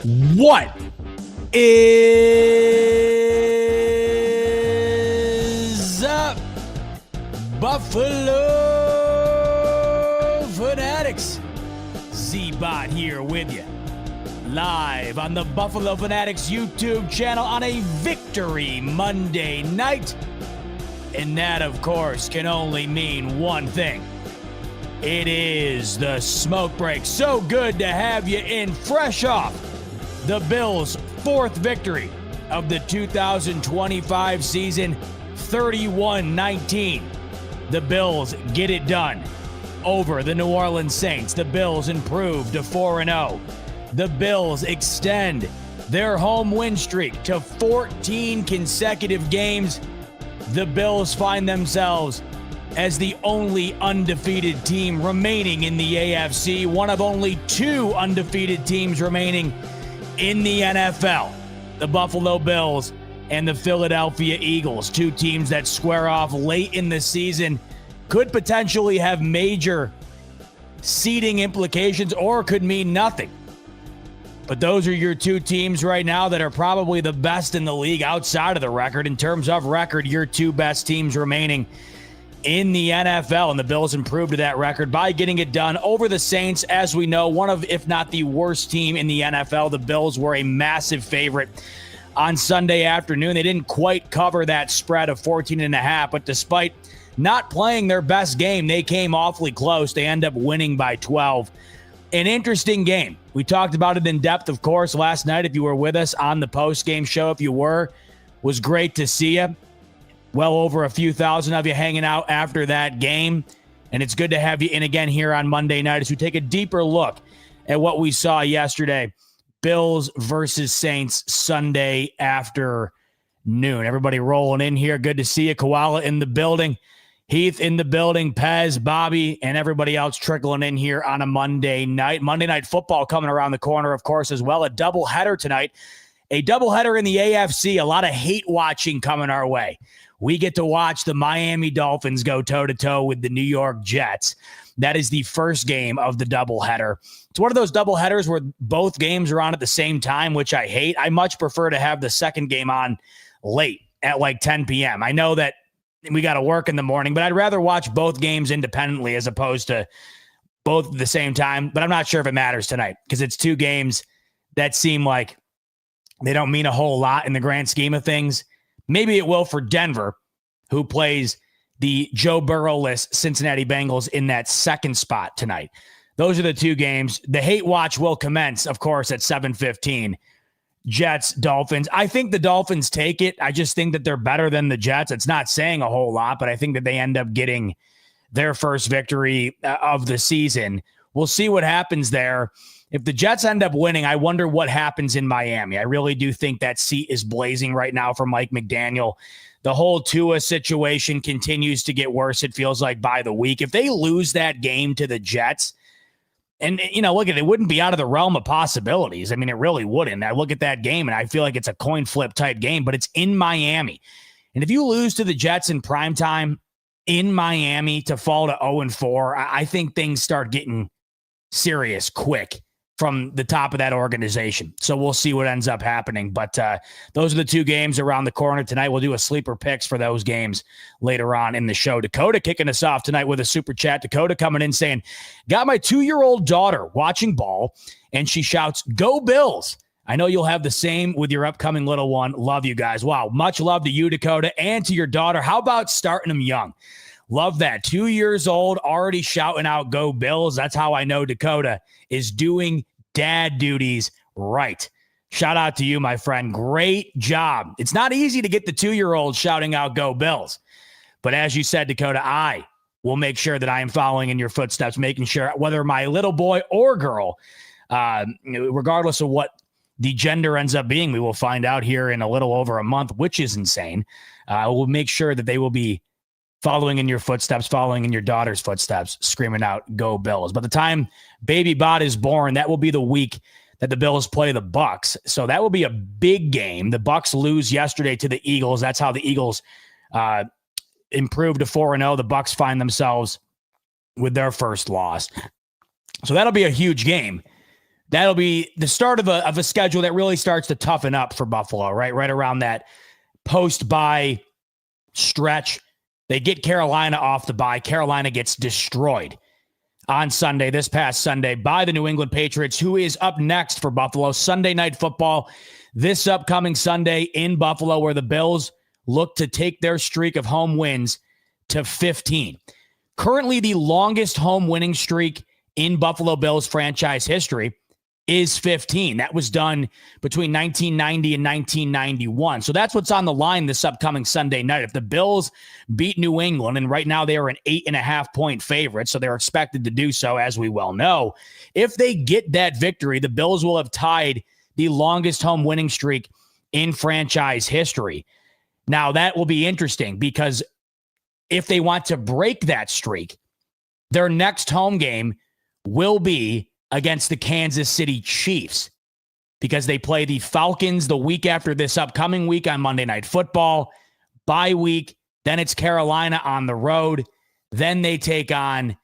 What is up, Buffalo Fanatics? Z-Bot here with you, live on the Buffalo Fanatics YouTube channel on a Victory Monday night. And that, of course, can only mean one thing. It is the smoke break. So good to have you in, fresh off the Bills' fourth victory of the 2025 season, 31-19. The Bills get it done over the New Orleans Saints. The Bills improve to 4-0. The Bills extend their home win streak to 14 consecutive games. The Bills find themselves as the only undefeated team remaining in the AFC, one of only two undefeated teams remaining in the NFL. The Buffalo Bills and the Philadelphia Eagles, two teams that square off late in the season, could potentially have major seeding implications or could mean nothing. But those are your two teams right now that are probably the best in the league outside of the record. In terms of record, your two best teams remaining in the NFL, and the Bills improved to that record by getting it done over the Saints. As we know, one of, if not the worst team in the NFL. The Bills were a massive favorite on Sunday afternoon. They didn't quite cover that spread of 14.5, but despite not playing their best game, they came awfully close. They end up winning by 12. An interesting game. We talked about it in depth, of course, last night. If you were with us on the post-game show, if you were, was great to see you. Well over a few thousand of you hanging out after that game. And it's good to have you in again here on Monday night as we take a deeper look at what we saw yesterday. Bills versus Saints Sunday afternoon. Everybody rolling in here. Good to see you. Koala in the building. Heath in the building. Pez, Bobby, and everybody else trickling in here on a Monday night. Monday Night Football coming around the corner, of course, as well. A doubleheader tonight. A doubleheader in the AFC. A lot of hate watching coming our way. We get to watch the Miami Dolphins go toe-to-toe with the New York Jets. That is the first game of the doubleheader. It's one of those doubleheaders where both games are on at the same time, which I hate. I much prefer to have the second game on late at like 10 p.m. I know that we got to work in the morning, but I'd rather watch both games independently as opposed to both at the same time. But I'm not sure if it matters tonight because it's two games that seem like they don't mean a whole lot in the grand scheme of things. Maybe it will for Denver, who plays the Joe Burrow-less Cincinnati Bengals in that second spot tonight. Those are the two games. The hate watch will commence, of course, at 7:15. Jets, Dolphins. I think the Dolphins take it. I just think that they're better than the Jets. It's not saying a whole lot, but I think that they end up getting their first victory of the season. We'll see what happens there. If the Jets end up winning, I wonder what happens in Miami. I really do think that seat is blazing right now for Mike McDaniel. The whole Tua situation continues to get worse, it feels like, by the week. If they lose that game to the Jets, and, you know, look at it, it wouldn't be out of the realm of possibilities. I mean, it really wouldn't. I look at that game, and I feel like it's a coin flip type game, but it's in Miami. And if you lose to the Jets in primetime in Miami to fall to 0-4, I think things start getting serious quick from the top of that organization. So we'll see what ends up happening. But those are the two games around the corner tonight. We'll do a sleeper picks for those games later on in the show. Dakota kicking us off tonight with a super chat. Dakota coming in saying, got my 2-year-old daughter watching ball, and she shouts, "Go Bills." I know you'll have the same with your upcoming little one. Love you guys. Wow. Much love to you, Dakota, and to your daughter. How about starting them young? Love that. 2 years old, already shouting out, "Go Bills." That's how I know Dakota is doing dad duties right. Shout out to you, my friend. Great job. It's not easy to get the 2-year-old shouting out, "Go Bills." But as you said, Dakota, I will make sure that I am following in your footsteps, making sure whether my little boy or girl, regardless of what the gender ends up being, we will find out here in a little over a month, which is insane. We'll make sure that they will be following in your footsteps, following in your daughter's footsteps, screaming out, "Go Bills." By the time baby Bot is born, that will be the week that the Bills play the Bucs. So that will be a big game. The Bucs lose yesterday to the Eagles. That's how the Eagles improved to 4-0. The Bucs find themselves with their first loss. So that'll be a huge game. that'll be the start of a schedule that really starts to toughen up for Buffalo, right? Right around that post-bye stretch. They get Carolina off the bye. Carolina gets destroyed on Sunday, this past Sunday, by the New England Patriots, who is up next for Buffalo. Sunday Night Football this upcoming Sunday in Buffalo, where the Bills look to take their streak of home wins to 15. Currently, the longest home winning streak in Buffalo Bills franchise history is 15. That was done between 1990 and 1991. So that's what's on the line this upcoming Sunday night. If the Bills beat New England, and right now they are an 8.5-point favorite, so they're expected to do so, as we well know. If they get that victory, the Bills will have tied the longest home winning streak in franchise history. Now, that will be interesting because if they want to break that streak, their next home game will be against the Kansas City Chiefs, because they play the Falcons the week after this upcoming week on Monday Night Football. Bye week, then it's Carolina on the road. Then they take on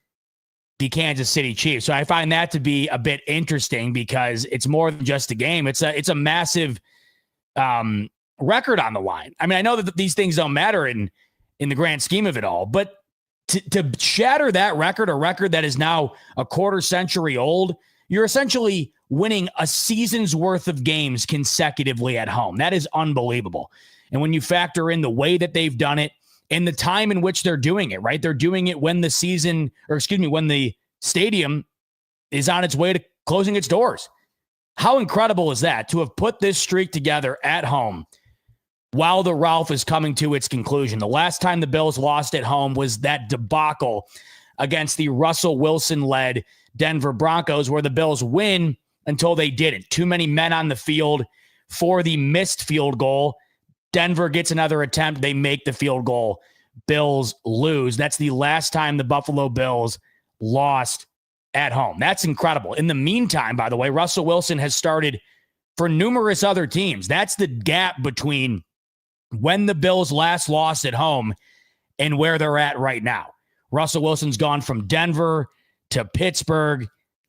the Kansas City Chiefs. So I find that to be a bit interesting because it's more than just a game. It's a massive record on the line. I mean, I know that these things don't matter in the grand scheme of it all, but to shatter that record, a record that is now a quarter century old, you're essentially winning a season's worth of games consecutively at home. That is unbelievable. And when you factor in the way that they've done it and the time in which they're doing it, right? They're doing it when the stadium is on its way to closing its doors. How incredible is that, to have put this streak together at home while the Ralph is coming to its conclusion? The last time the Bills lost at home was that debacle against the Russell Wilson-led Denver Broncos, where the Bills win until they didn't. Too many men on the field for the missed field goal. Denver gets another attempt. They make the field goal. Bills lose. That's the last time the Buffalo Bills lost at home. That's incredible. In the meantime, by the way, Russell Wilson has started for numerous other teams. That's the gap between when the Bills last lost at home and where they're at right now. Russell Wilson's gone from Denver to Pittsburgh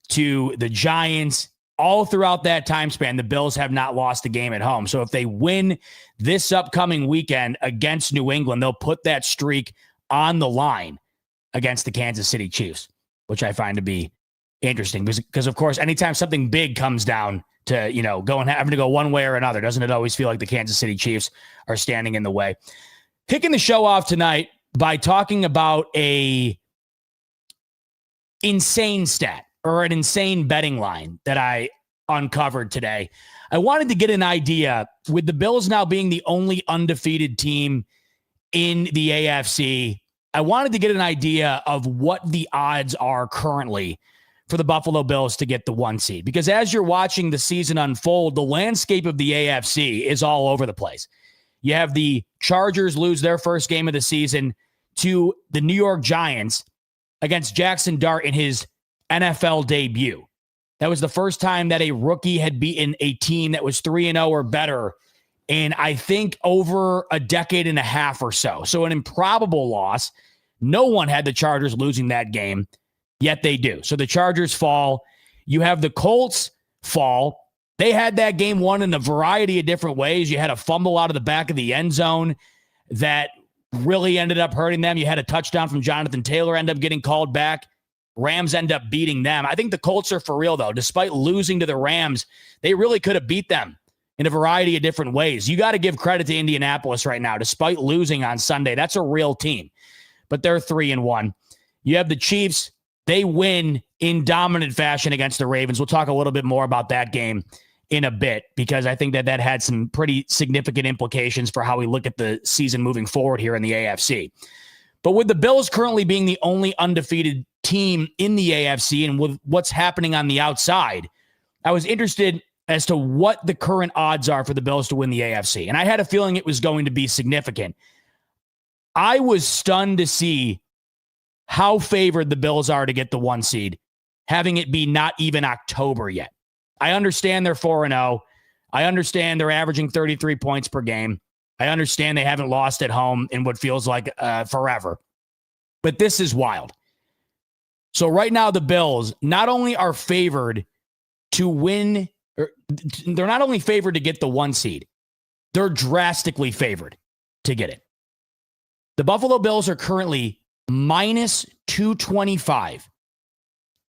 to the Giants. All throughout that time span, the Bills have not lost a game at home. So if they win this upcoming weekend against New England, they'll put that streak on the line against the Kansas City Chiefs, which I find to be interesting because of course, anytime something big comes down to, having to go one way or another, doesn't it always feel like the Kansas City Chiefs are standing in the way? Kicking the show off tonight by talking about a insane stat or an insane betting line that I uncovered today. I wanted to get an idea, with the Bills now being the only undefeated team in the AFC, I wanted to get an idea of what the odds are currently for the Buffalo Bills to get the 1 seed. Because as you're watching the season unfold, the landscape of the AFC is all over the place. You have the Chargers lose their first game of the season to the New York Giants against Jackson Dart in his NFL debut. That was the first time that a rookie had beaten a team that was 3-0 or better in, I think, over a decade and a half or so. So an improbable loss. No one had the Chargers losing that game, yet they do. So the Chargers fall. You have the Colts fall. They had that game won in a variety of different ways. You had a fumble out of the back of the end zone that really ended up hurting them. You had a touchdown from Jonathan Taylor end up getting called back. Rams end up beating them. I think the Colts are for real, though. Despite losing to the Rams, they really could have beat them in a variety of different ways. You got to give credit to Indianapolis right now. Despite losing on Sunday, that's a real team. But they're 3-1. You have the Chiefs. They win in dominant fashion against the Ravens. We'll talk a little bit more about that game in a bit, because I think that had some pretty significant implications for how we look at the season moving forward here in the AFC. But with the Bills currently being the only undefeated team in the AFC and with what's happening on the outside, I was interested as to what the current odds are for the Bills to win the AFC. And I had a feeling it was going to be significant. I was stunned to see how favored the Bills are to get the 1 seed, having it be not even October yet. I understand they're 4-0. I understand they're averaging 33 points per game. I understand they haven't lost at home in what feels like forever. But this is wild. So right now, the Bills not only are favored to win. They're not only favored to get the 1 seed, they're drastically favored to get it. The Buffalo Bills are currently minus 225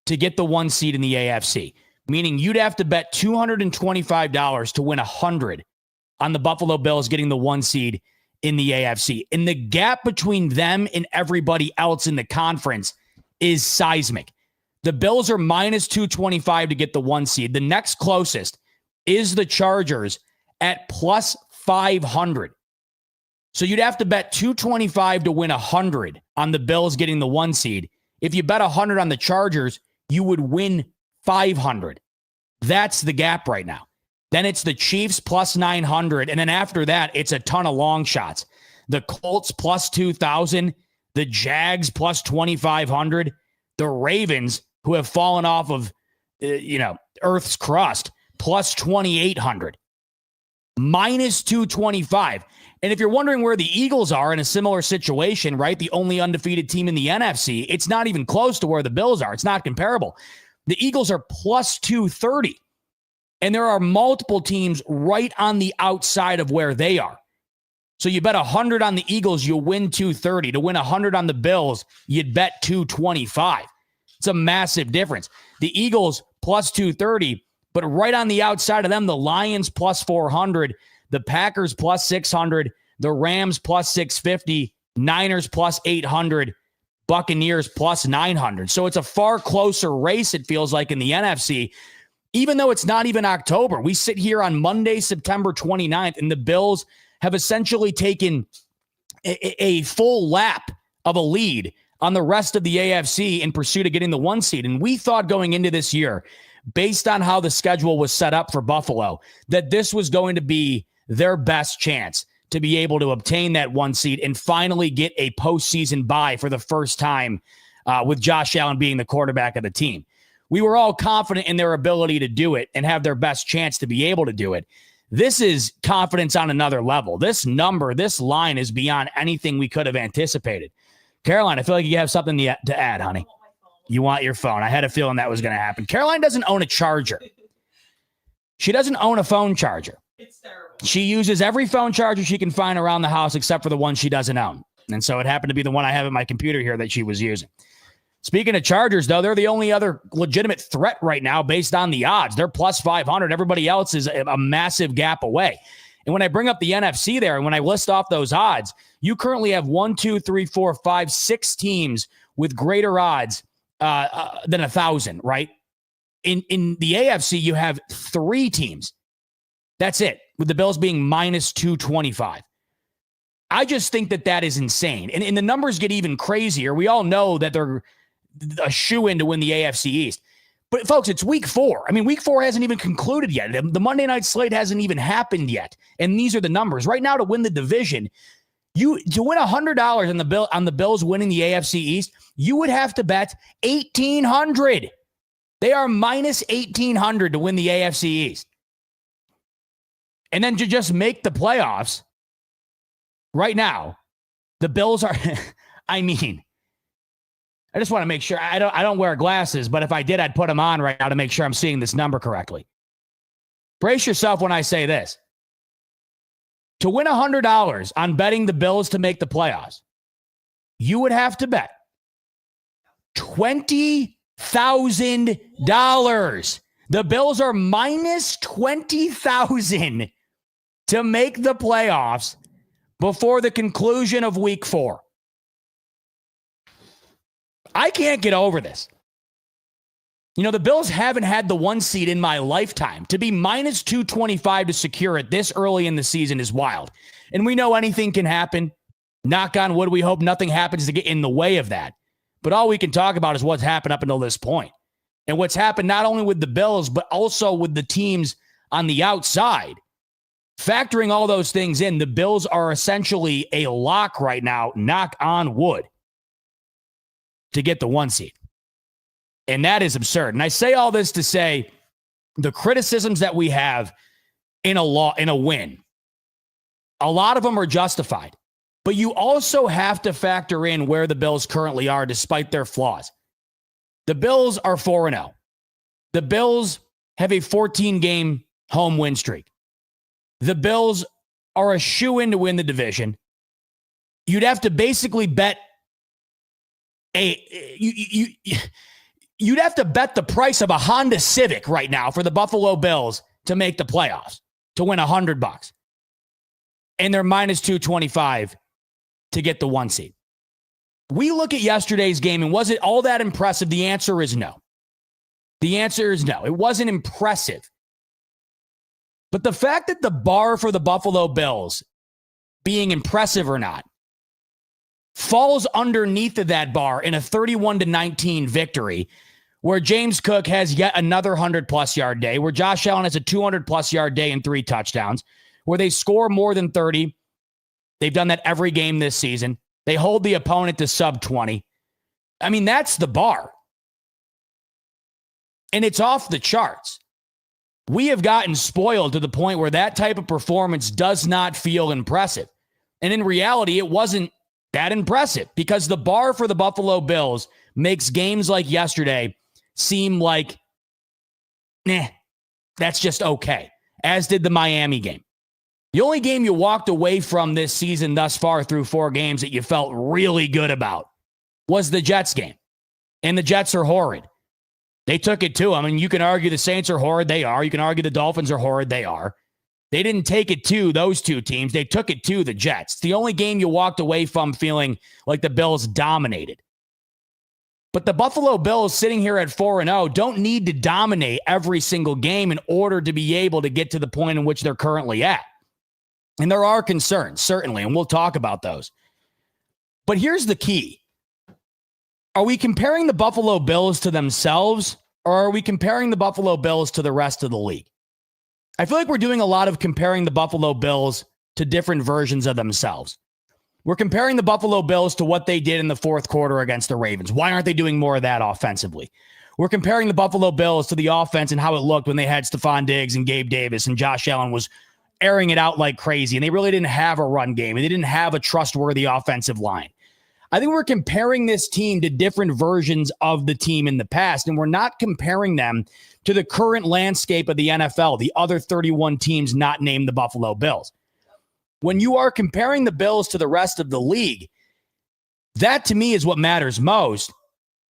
to get the 1 seed in the AFC, meaning you'd have to bet $225 to win 100 on the Buffalo Bills getting the 1 seed in the AFC. And the gap between them and everybody else in the conference is seismic. The Bills are minus 225 to get the 1 seed. The next closest is the Chargers at plus 500. So you'd have to bet 225 to win 100 on the Bills getting the 1 seed. If you bet 100 on the Chargers, you would win 500. That's the gap right now. Then it's the Chiefs plus 900. And then after that, it's a ton of long shots. The Colts plus 2,000. The Jags plus 2,500. The Ravens, who have fallen off of, Earth's crust, plus 2,800. Minus 225. And if you're wondering where the Eagles are in a similar situation, right, the only undefeated team in the NFC, it's not even close to where the Bills are. It's not comparable. The Eagles are plus 230. And there are multiple teams right on the outside of where they are. So you bet 100 on the Eagles, you'll win 230. To win 100 on the Bills, you'd bet 225. It's a massive difference. The Eagles plus 230, but right on the outside of them, the Lions plus 400, the Packers plus 600, the Rams plus 650, Niners plus 800, Buccaneers plus 900. So it's a far closer race, it feels like, in the NFC. Even though it's not even October, we sit here on Monday, September 29th, and the Bills have essentially taken a full lap of a lead on the rest of the AFC in pursuit of getting the 1 seed. And we thought going into this year, based on how the schedule was set up for Buffalo, that this was going to be their best chance to be able to obtain that 1 seed and finally get a postseason bye for the first time with Josh Allen being the quarterback of the team. We were all confident in their ability to do it and have their best chance to be able to do it. This is confidence on another level. This number, this line is beyond anything we could have anticipated. Caroline, I feel like you have something to add, honey. You want your phone. I had a feeling that was going to happen. Caroline doesn't own a charger. She doesn't own a phone charger. It's terrible. She uses every phone charger she can find around the house except for the one she doesn't own. And so it happened to be the one I have at my computer here that she was using. Speaking of Chargers, though, they're the only other legitimate threat right now based on the odds. They're plus 500. Everybody else is a massive gap away. And when I bring up the NFC there, and when I list off those odds, you currently have 6 teams with greater odds than 1,000, right? In the AFC, you have 3 teams. That's it, with the Bills being minus 225. I just think that is insane. And the numbers get even crazier. We all know that they're a shoo-in to win the AFC East. But, folks, it's week 4. I mean, week 4 hasn't even concluded yet. The Monday night slate hasn't even happened yet. And these are the numbers. Right now, to win the division, to win $100 on the Bills winning the AFC East, you would have to bet $1,800. They are minus $1,800 to win the AFC East. And then to just make the playoffs, right now, the Bills are, I just want to make sure. I don't wear glasses, but if I did, I'd put them on right now to make sure I'm seeing this number correctly. Brace yourself when I say this. To win $100 on betting the Bills to make the playoffs, you would have to bet $20,000. The Bills are minus $20,000 to make the playoffs before the conclusion of week 4. I can't get over this. The Bills haven't had the 1 seed in my lifetime. To be minus 225 to secure it this early in the season is wild. And we know anything can happen. Knock on wood, we hope nothing happens to get in the way of that. But all we can talk about is what's happened up until this point. And what's happened not only with the Bills, but also with the teams on the outside. Factoring all those things in, the Bills are essentially a lock right now, knock on wood, to get the 1 seed. And that is absurd. And I say all this to say the criticisms that we have in a win, a lot of them are justified. But you also have to factor in where the Bills currently are despite their flaws. The Bills are 4-0. The Bills have a 14-game home win streak. The Bills are a shoo-in to win the division. You'd have to basically bet you'd have to bet the price of a Honda Civic right now for the Buffalo Bills to make the playoffs, to win $100. And they're minus 225 to get the 1 seed. We look at yesterday's game, and was it all that impressive? The answer is no. The answer is no. It wasn't impressive. But the fact that the bar for the Buffalo Bills, being impressive or not, falls underneath of that bar in a 31-19 victory, where James Cook has yet another 100-plus yard day, where Josh Allen has a 200-plus yard day and 3 touchdowns, where they score more than 30. They've done that every game this season. They hold the opponent to sub 20. I mean, that's the bar. And it's off the charts. We have gotten spoiled to the point where that type of performance does not feel impressive. And in reality, it wasn't that impressive because the bar for the Buffalo Bills makes games like yesterday seem like, that's just okay, as did the Miami game. The only game you walked away from this season thus far through 4 games that you felt really good about was the Jets game. And the Jets are horrid. They took it to them. I mean, you can argue the Saints are horrid. They are. You can argue the Dolphins are horrid. They are. They didn't take it to those 2 teams. They took it to the Jets. It's the only game you walked away from feeling like the Bills dominated. But the Buffalo Bills sitting here at 4-0 don't need to dominate every single game in order to be able to get to the point in which they're currently at. And there are concerns, certainly, and we'll talk about those. But here's the key. Are we comparing the Buffalo Bills to themselves, or are we comparing the Buffalo Bills to the rest of the league? I feel like we're doing a lot of comparing the Buffalo Bills to different versions of themselves. We're comparing the Buffalo Bills to what they did in the fourth quarter against the Ravens. Why aren't they doing more of that offensively? We're comparing the Buffalo Bills to the offense and how it looked when they had Stephon Diggs and Gabe Davis and Josh Allen was airing it out like crazy, and they really didn't have a run game, and they didn't have a trustworthy offensive line. I think we're comparing this team to different versions of the team in the past, and we're not comparing them to the current landscape of the NFL, the other 31 teams not named the Buffalo Bills. When you are comparing the Bills to the rest of the league, that to me is what matters most.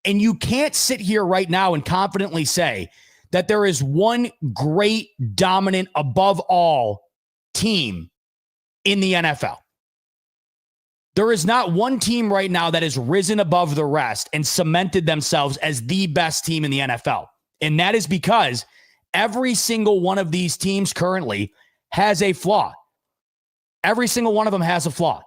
And you can't sit here right now and confidently say that there is one great, dominant, above all team in the NFL. There is not one team right now that has risen above the rest and cemented themselves as the best team in the NFL. And that is because every single one of these teams currently has a flaw. Every single one of them has a flaw.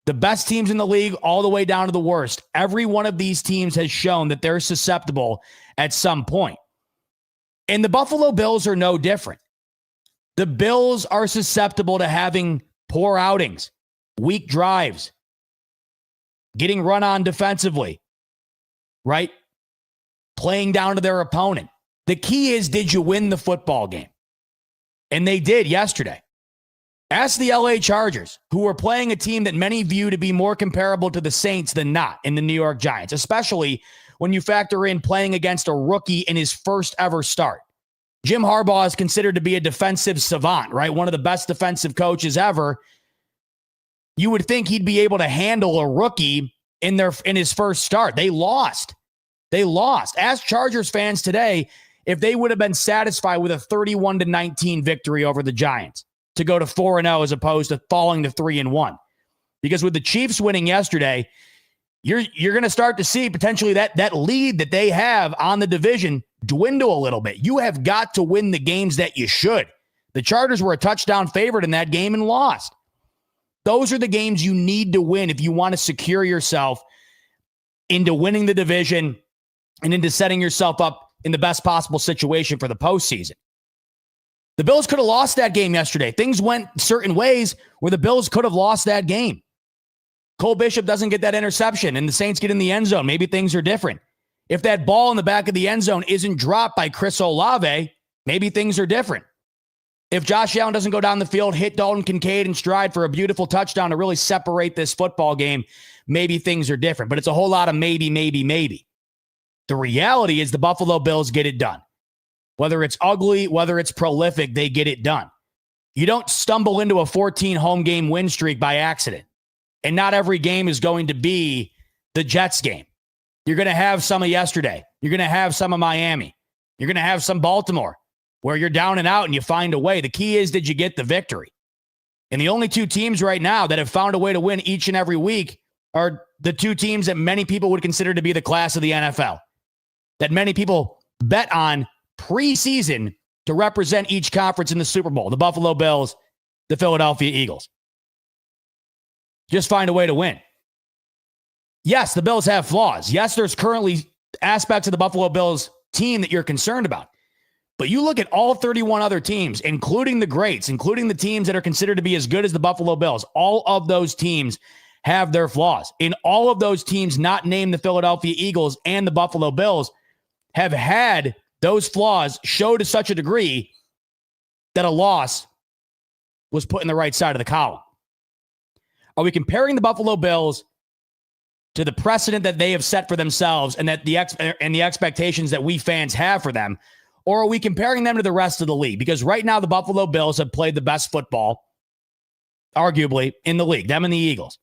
The best teams in the league all the way down to the worst. Every one of these teams has shown that they're susceptible at some point. And the Buffalo Bills are no different. The Bills are susceptible to having poor outings, weak drives, getting run on defensively, right? Playing down to their opponent. The key is, did you win the football game? And they did yesterday. Ask the LA Chargers, who were playing a team that many view to be more comparable to the Saints than not in the New York Giants, especially when you factor in playing against a rookie in his first ever start. Jim Harbaugh is considered to be a defensive savant, right? One of the best defensive coaches ever. You would think he'd be able to handle a rookie in his first start. They lost. Ask Chargers fans today if they would have been satisfied with a 31-19 victory over the Giants to go to 4-0 as opposed to falling to 3-1. Because with the Chiefs winning yesterday, you're going to start to see potentially that lead that they have on the division dwindle a little bit. You have got to win the games that you should. The Chargers were a touchdown favorite in that game and lost. Those are the games you need to win if you want to secure yourself into winning the division and into setting yourself up in the best possible situation for the postseason. The Bills could have lost that game yesterday. Things went certain ways where the Bills could have lost that game. Cole Bishop doesn't get that interception and the Saints get in the end zone. Maybe things are different. If that ball in the back of the end zone isn't dropped by Chris Olave, maybe things are different. If Josh Allen doesn't go down the field, hit Dalton Kincaid and stride for a beautiful touchdown to really separate this football game, maybe things are different. But it's a whole lot of maybe. The reality is the Buffalo Bills get it done. Whether it's ugly, whether it's prolific, they get it done. You don't stumble into a 14 home game win streak by accident. And not every game is going to be the Jets game. You're going to have some of yesterday. You're going to have some of Miami. You're going to have some Baltimore where you're down and out and you find a way. The key is, did you get the victory? And the only two teams right now that have found a way to win each and every week are the two teams that many people would consider to be the class of the NFL, that many people bet on preseason to represent each conference in the Super Bowl: the Buffalo Bills, the Philadelphia Eagles. Just find a way to win. Yes, the Bills have flaws. Yes, there's currently aspects of the Buffalo Bills team that you're concerned about. But you look at all 31 other teams, including the greats, including the teams that are considered to be as good as the Buffalo Bills. All of those teams have their flaws. And all of those teams, not named the Philadelphia Eagles and the Buffalo Bills, have had those flaws show to such a degree that a loss was put in the right side of the column. Are we comparing the Buffalo Bills to the precedent that they have set for themselves and that the expectations that we fans have for them? Or are we comparing them to the rest of the league? Because right now the Buffalo Bills have played the best football, arguably, in the league, them and the Eagles.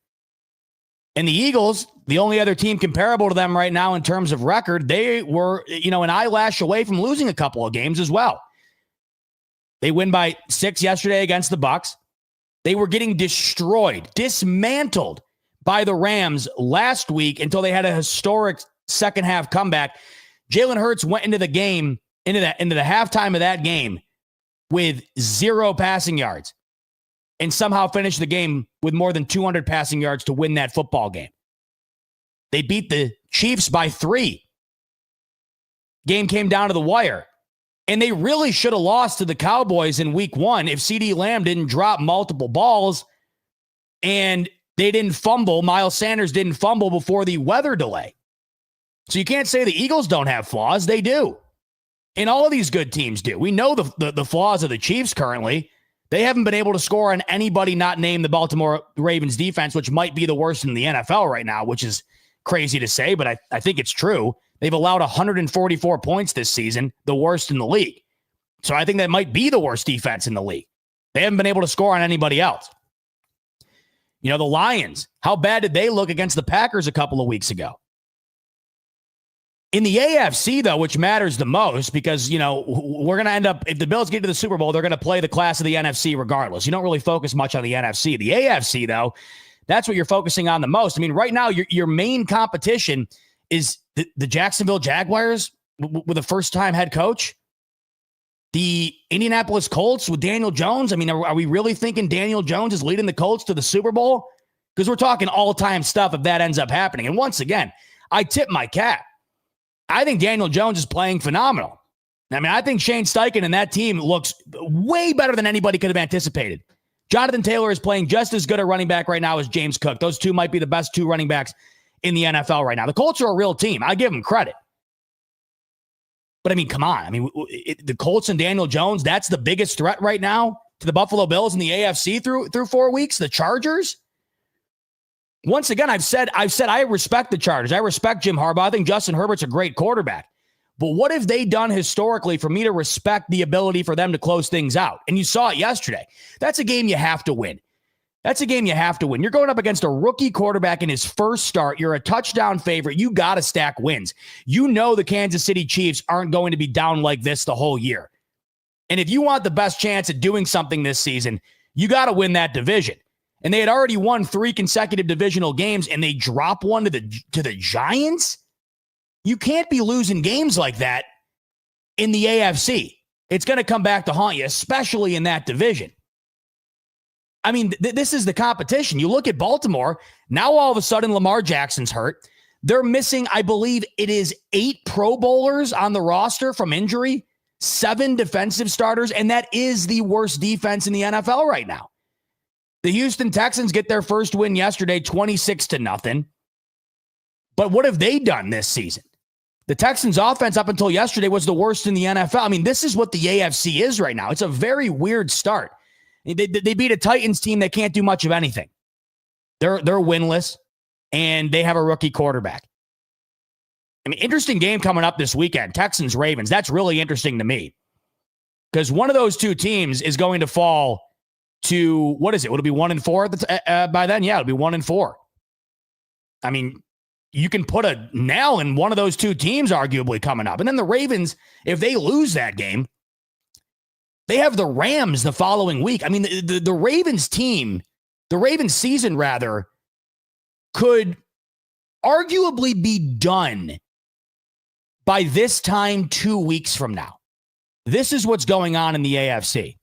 And the Eagles, the only other team comparable to them right now in terms of record, they were, an eyelash away from losing a couple of games as well. They win by 6 yesterday against the Bucs. They were getting destroyed, dismantled by the Rams last week until they had a historic second half comeback. Jalen Hurts went into the game, into the halftime of that game with 0 passing yards and somehow finished the game with more than 200 passing yards to win that football game. They beat the Chiefs by 3. Game came down to the wire. And they really should have lost to the Cowboys in week 1 if CeeDee Lamb didn't drop multiple balls and they didn't fumble. Miles Sanders didn't fumble before the weather delay. So you can't say the Eagles don't have flaws. They do. And all of these good teams do. We know the flaws of the Chiefs currently. They haven't been able to score on anybody not named the Baltimore Ravens defense, which might be the worst in the NFL right now, which is crazy to say, but I think it's true. They've allowed 144 points this season, the worst in the league. So I think that might be the worst defense in the league. They haven't been able to score on anybody else. The Lions, how bad did they look against the Packers a couple of weeks ago? In the AFC, though, which matters the most, because, we're going to end up, if the Bills get to the Super Bowl, they're going to play the class of the NFC regardless. You don't really focus much on the NFC. The AFC, though, that's what you're focusing on the most. I mean, right now, your main competition is the Jacksonville Jaguars with a first-time head coach, the Indianapolis Colts with Daniel Jones. I mean, are we really thinking Daniel Jones is leading the Colts to the Super Bowl? Because we're talking all-time stuff if that ends up happening. And once again, I tip my cap. I think Daniel Jones is playing phenomenal. I mean, I think Shane Steichen and that team looks way better than anybody could have anticipated. Jonathan Taylor is playing just as good a running back right now as James Cook. Those two might be the best 2 running backs in the NFL right now. The Colts are a real team. I give them credit. But I mean, come on. I mean, the Colts and Daniel Jones, that's the biggest threat right now to the Buffalo Bills in the AFC through 4 weeks. The Chargers. Once again, I've said I respect the Chargers. I respect Jim Harbaugh. I think Justin Herbert's a great quarterback. But what have they done historically for me to respect the ability for them to close things out? And you saw it yesterday. That's a game you have to win. You're going up against a rookie quarterback in his first start. You're a touchdown favorite. You got to stack wins. The Kansas City Chiefs aren't going to be down like this the whole year. And if you want the best chance at doing something this season, you got to win that division. And they had already won 3 consecutive divisional games, and they drop one to the Giants? You can't be losing games like that in the AFC. It's going to come back to haunt you, especially in that division. I mean, this is the competition. You look at Baltimore, now all of a sudden Lamar Jackson's hurt. They're missing, I believe it is 8 Pro Bowlers on the roster from injury, 7 defensive starters, and that is the worst defense in the NFL right now. The Houston Texans get their first win yesterday, 26-0. But what have they done this season? The Texans' offense up until yesterday was the worst in the NFL. I mean, this is what the AFC is right now. It's a very weird start. They beat a Titans team that can't do much of anything. They're winless, and they have a rookie quarterback. I mean, interesting game coming up this weekend. Texans-Ravens. That's really interesting to me. because one of those two teams is going to fall to, what is it? Would it be 1-4 by then? Yeah, it'll be 1-4. I mean, you can put a nail in one of those two teams arguably coming up. And then the Ravens, if they lose that game, they have the Rams the following week. I mean, the Ravens team, the Ravens season rather, could arguably be done by this time 2 weeks from now. This is what's going on in the AFC.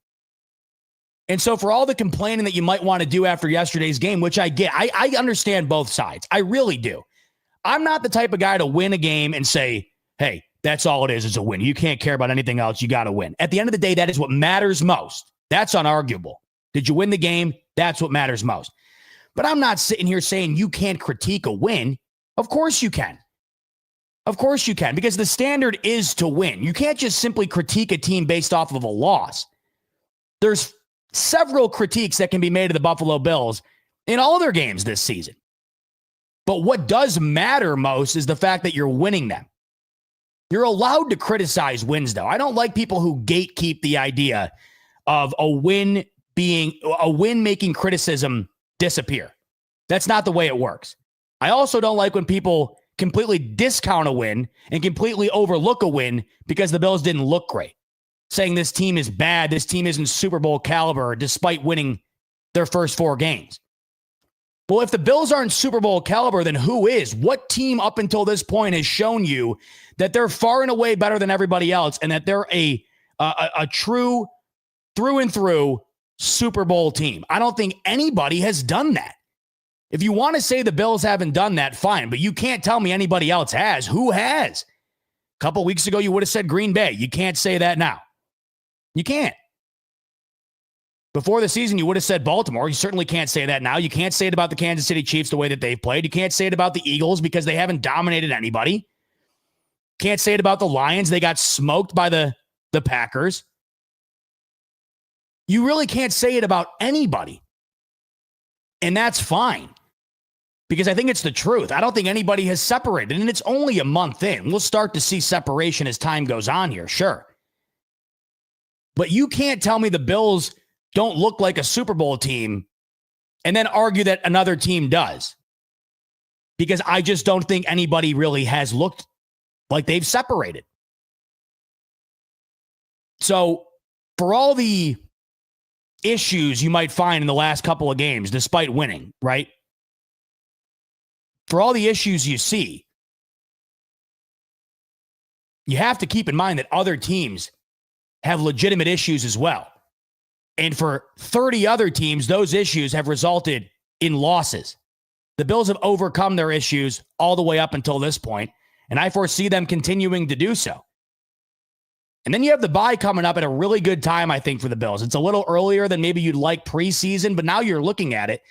And so for all the complaining that you might want to do after yesterday's game, which I get, I understand both sides. I really do. I'm not the type of guy to win a game and say, hey, that's all it is a win. You can't care about anything else. You got to win. At the end of the day, that is what matters most. That's unarguable. Did you win the game? That's what matters most. But I'm not sitting here saying you can't critique a win. Of course you can. Of course you can, because the standard is to win. You can't just simply critique a team based off of a loss. There's several critiques that can be made of the Buffalo Bills in all their games this season. But what does matter most is the fact that you're winning them. You're allowed to criticize wins, though. I don't like people who gatekeep the idea of a win making criticism disappear. That's not the way it works. I also don't like when people completely discount a win and completely overlook a win because the Bills didn't look great, saying this team is bad, this team isn't Super Bowl caliber despite winning their first 4 games. Well, if the Bills aren't Super Bowl caliber, then who is? What team up until this point has shown you that they're far and away better than everybody else and that they're a true through and through Super Bowl team? I don't think anybody has done that. If you want to say the Bills haven't done that, fine, but you can't tell me anybody else has. Who has? A couple weeks ago, you would have said Green Bay. You can't say that now. You can't. Before the season, you would have said Baltimore. You certainly can't say that now. You can't say it about the Kansas City Chiefs the way that they've played. You can't say it about the Eagles because they haven't dominated anybody. Can't say it about the Lions. They got smoked by the Packers. You really can't say it about anybody. And that's fine. Because I think it's the truth. I don't think anybody has separated. And it's only a month in. We'll start to see separation as time goes on here, sure. But you can't tell me the Bills don't look like a Super Bowl team and then argue that another team does. Because I just don't think anybody really has looked like they've separated. So for all the issues you might find in the last couple of games, despite winning, right? For all the issues you see, you have to keep in mind that other teams have legitimate issues as well. And for 30 other teams, those issues have resulted in losses. The Bills have overcome their issues all the way up until this point, and I foresee them continuing to do so. And then you have the bye coming up at a really good time, I think, for the Bills. It's a little earlier than maybe you'd like preseason, but now you're looking at it,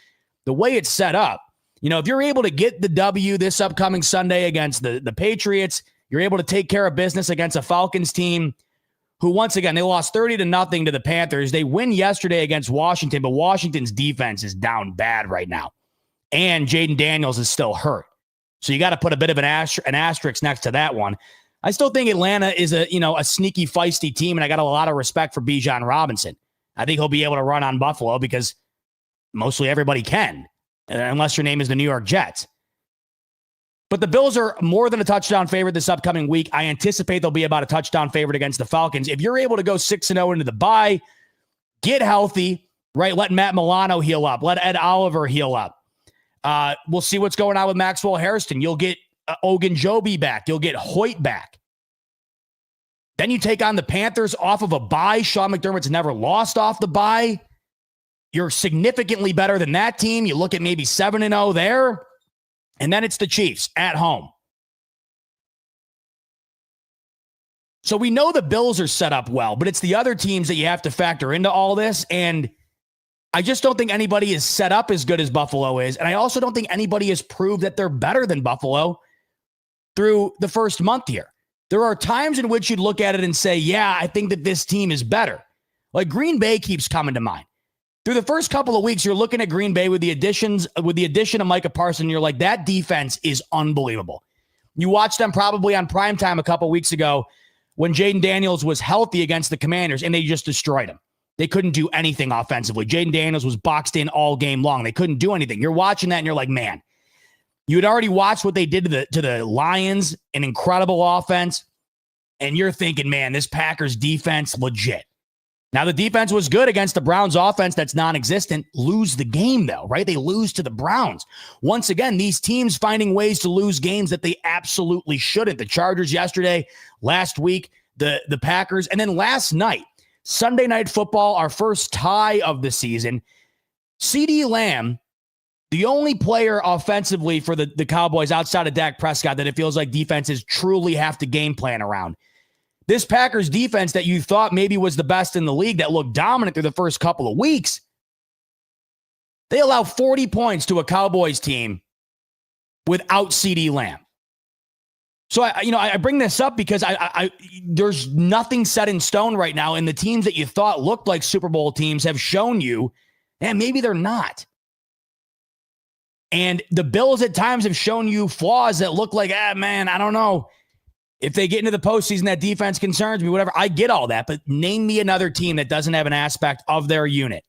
the way it's set up. You know, if you're able to get the W this upcoming Sunday against the Patriots, you're able to take care of business against a Falcons team who, once again, they lost 30-0 to the Panthers. They win yesterday against Washington, but Washington's defense is down bad right now. And Jaden Daniels is still hurt. So you got to put a bit of an asterisk next to that one. I still think Atlanta is a sneaky, feisty team, and I got a lot of respect for Bijan Robinson. I think he'll be able to run on Buffalo because mostly everybody can, unless your name is the New York Jets. But the Bills are more than a touchdown favorite this upcoming week. I anticipate they'll be about a touchdown favorite against the Falcons. If you're able to go 6-0 into the bye, get healthy, right? Let Matt Milano heal up. Let Ed Oliver heal up. We'll see what's going on with Maxwell Hairston. You'll get Ogunjobi back. You'll get Hoyt back. Then you take on the Panthers off of a bye. Sean McDermott's never lost off the bye. You're significantly better than that team. You look at maybe 7-0 there. And then it's the Chiefs at home. So we know the Bills are set up well, but it's the other teams that you have to factor into all this. And I just don't think anybody is set up as good as Buffalo is. And I also don't think anybody has proved that they're better than Buffalo through the first month here. There are times in which you'd look at it and say, yeah, I think that this team is better. Like Green Bay keeps coming to mind. Through the first couple of weeks, you're looking at Green Bay with the addition of Micah Parsons, and you're like, that defense is unbelievable. You watched them probably on primetime a couple of weeks ago when Jaden Daniels was healthy against the Commanders, and they just destroyed him. They couldn't do anything offensively. Jaden Daniels was boxed in all game long. They couldn't do anything. You're watching that, and you're like, man, you had already watched what they did to the Lions, an incredible offense, and you're thinking, man, this Packers defense, legit. Now, the defense was good against the Browns offense that's non-existent. Lose the game, though, right? They lose to the Browns. Once again, these teams finding ways to lose games that they absolutely shouldn't. The Chargers yesterday, last week, the Packers, and then last night, Sunday Night Football, our first tie of the season. CeeDee Lamb, the only player offensively for the Cowboys outside of Dak Prescott that it feels like defenses truly have to game plan around. This Packers defense that you thought maybe was the best in the league, that looked dominant through the first couple of weeks, they allow 40 points to a Cowboys team without CeeDee Lamb. So I bring this up because there's nothing set in stone right now, and the teams that you thought looked like Super Bowl teams have shown you, and maybe they're not. And the Bills at times have shown you flaws that look like, man, I don't know. If they get into the postseason, that defense concerns me, whatever. I get all that, but name me another team that doesn't have an aspect of their unit,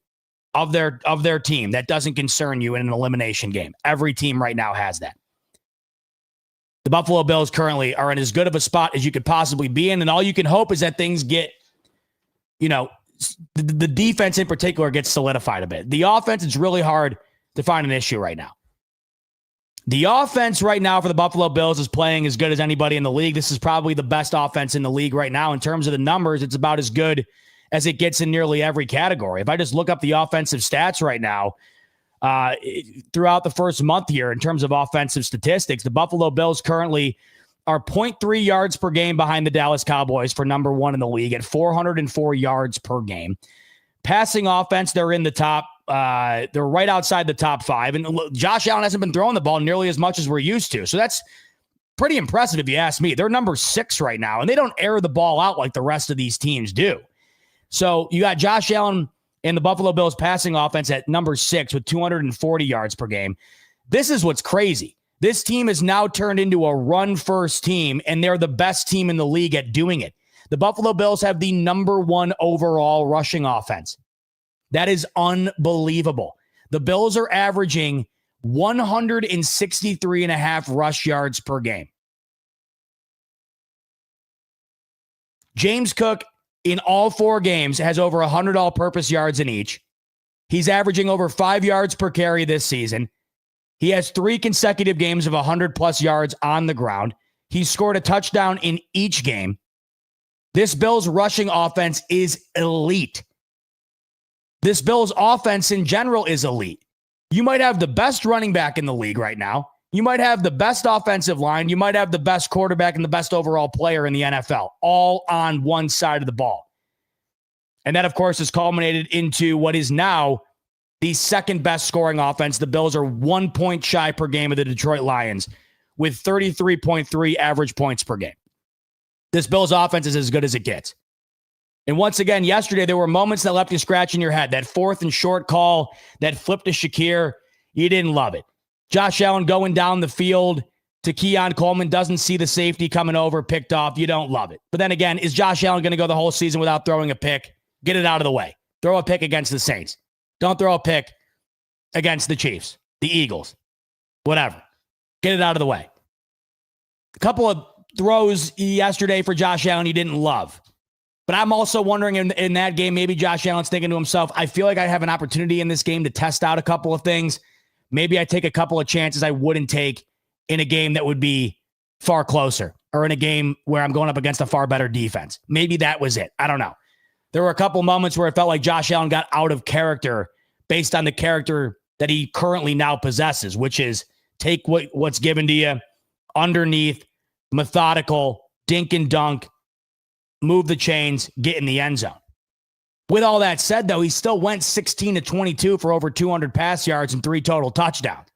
of their team that doesn't concern you in an elimination game. Every team right now has that. The Buffalo Bills currently are in as good of a spot as you could possibly be in, and all you can hope is that things get, the defense in particular gets solidified a bit. The offense, it's really hard to find an issue right now. The offense right now for the Buffalo Bills is playing as good as anybody in the league. This is probably the best offense in the league right now. In terms of the numbers, it's about as good as it gets in nearly every category. If I just look up the offensive stats right now, throughout the first month here in terms of offensive statistics, the Buffalo Bills currently are 0.3 yards per game behind the Dallas Cowboys for number one in the league at 404 yards per game. Passing offense, they're in the top. They're right outside the top five. And Josh Allen hasn't been throwing the ball nearly as much as we're used to. So that's pretty impressive if you ask me. They're number 6 right now, and they don't air the ball out like the rest of these teams do. So you got Josh Allen and the Buffalo Bills passing offense at number 6 with 240 yards per game. This is what's crazy. This team has now turned into a run-first team, and they're the best team in the league at doing it. The Buffalo Bills have the number 1 overall rushing offense. That is unbelievable. The Bills are averaging 163.5 rush yards per game. James Cook in all 4 games has over 100 all-purpose yards in each. He's averaging over 5 yards per carry this season. He has 3 consecutive games of 100-plus yards on the ground. He's scored a touchdown in each game. This Bills rushing offense is elite. This Bills offense in general is elite. You might have the best running back in the league right now. You might have the best offensive line. You might have the best quarterback and the best overall player in the NFL, all on one side of the ball. And that, of course, has culminated into what is now the second best scoring offense. The Bills are 1 point shy per game of the Detroit Lions with 33.3 average points per game. This Bills offense is as good as it gets. And once again, yesterday, there were moments that left you scratching your head. That 4th and short call, that flip to Shakir, you didn't love it. Josh Allen going down the field to Keon Coleman, doesn't see the safety coming over, picked off. You don't love it. But then again, is Josh Allen going to go the whole season without throwing a pick? Get it out of the way. Throw a pick against the Saints. Don't throw a pick against the Chiefs, the Eagles, whatever. Get it out of the way. A couple of throws yesterday for Josh Allen you didn't love. But I'm also wondering in that game, maybe Josh Allen's thinking to himself, I feel like I have an opportunity in this game to test out a couple of things. Maybe I take a couple of chances I wouldn't take in a game that would be far closer, or in a game where I'm going up against a far better defense. Maybe that was it. I don't know. There were a couple moments where it felt like Josh Allen got out of character based on the character that he currently now possesses, which is take what's given to you, underneath, methodical, dink and dunk, move the chains, get in the end zone. With all that said, though, he still went 16-22 for over 200 pass yards and 3 total touchdowns.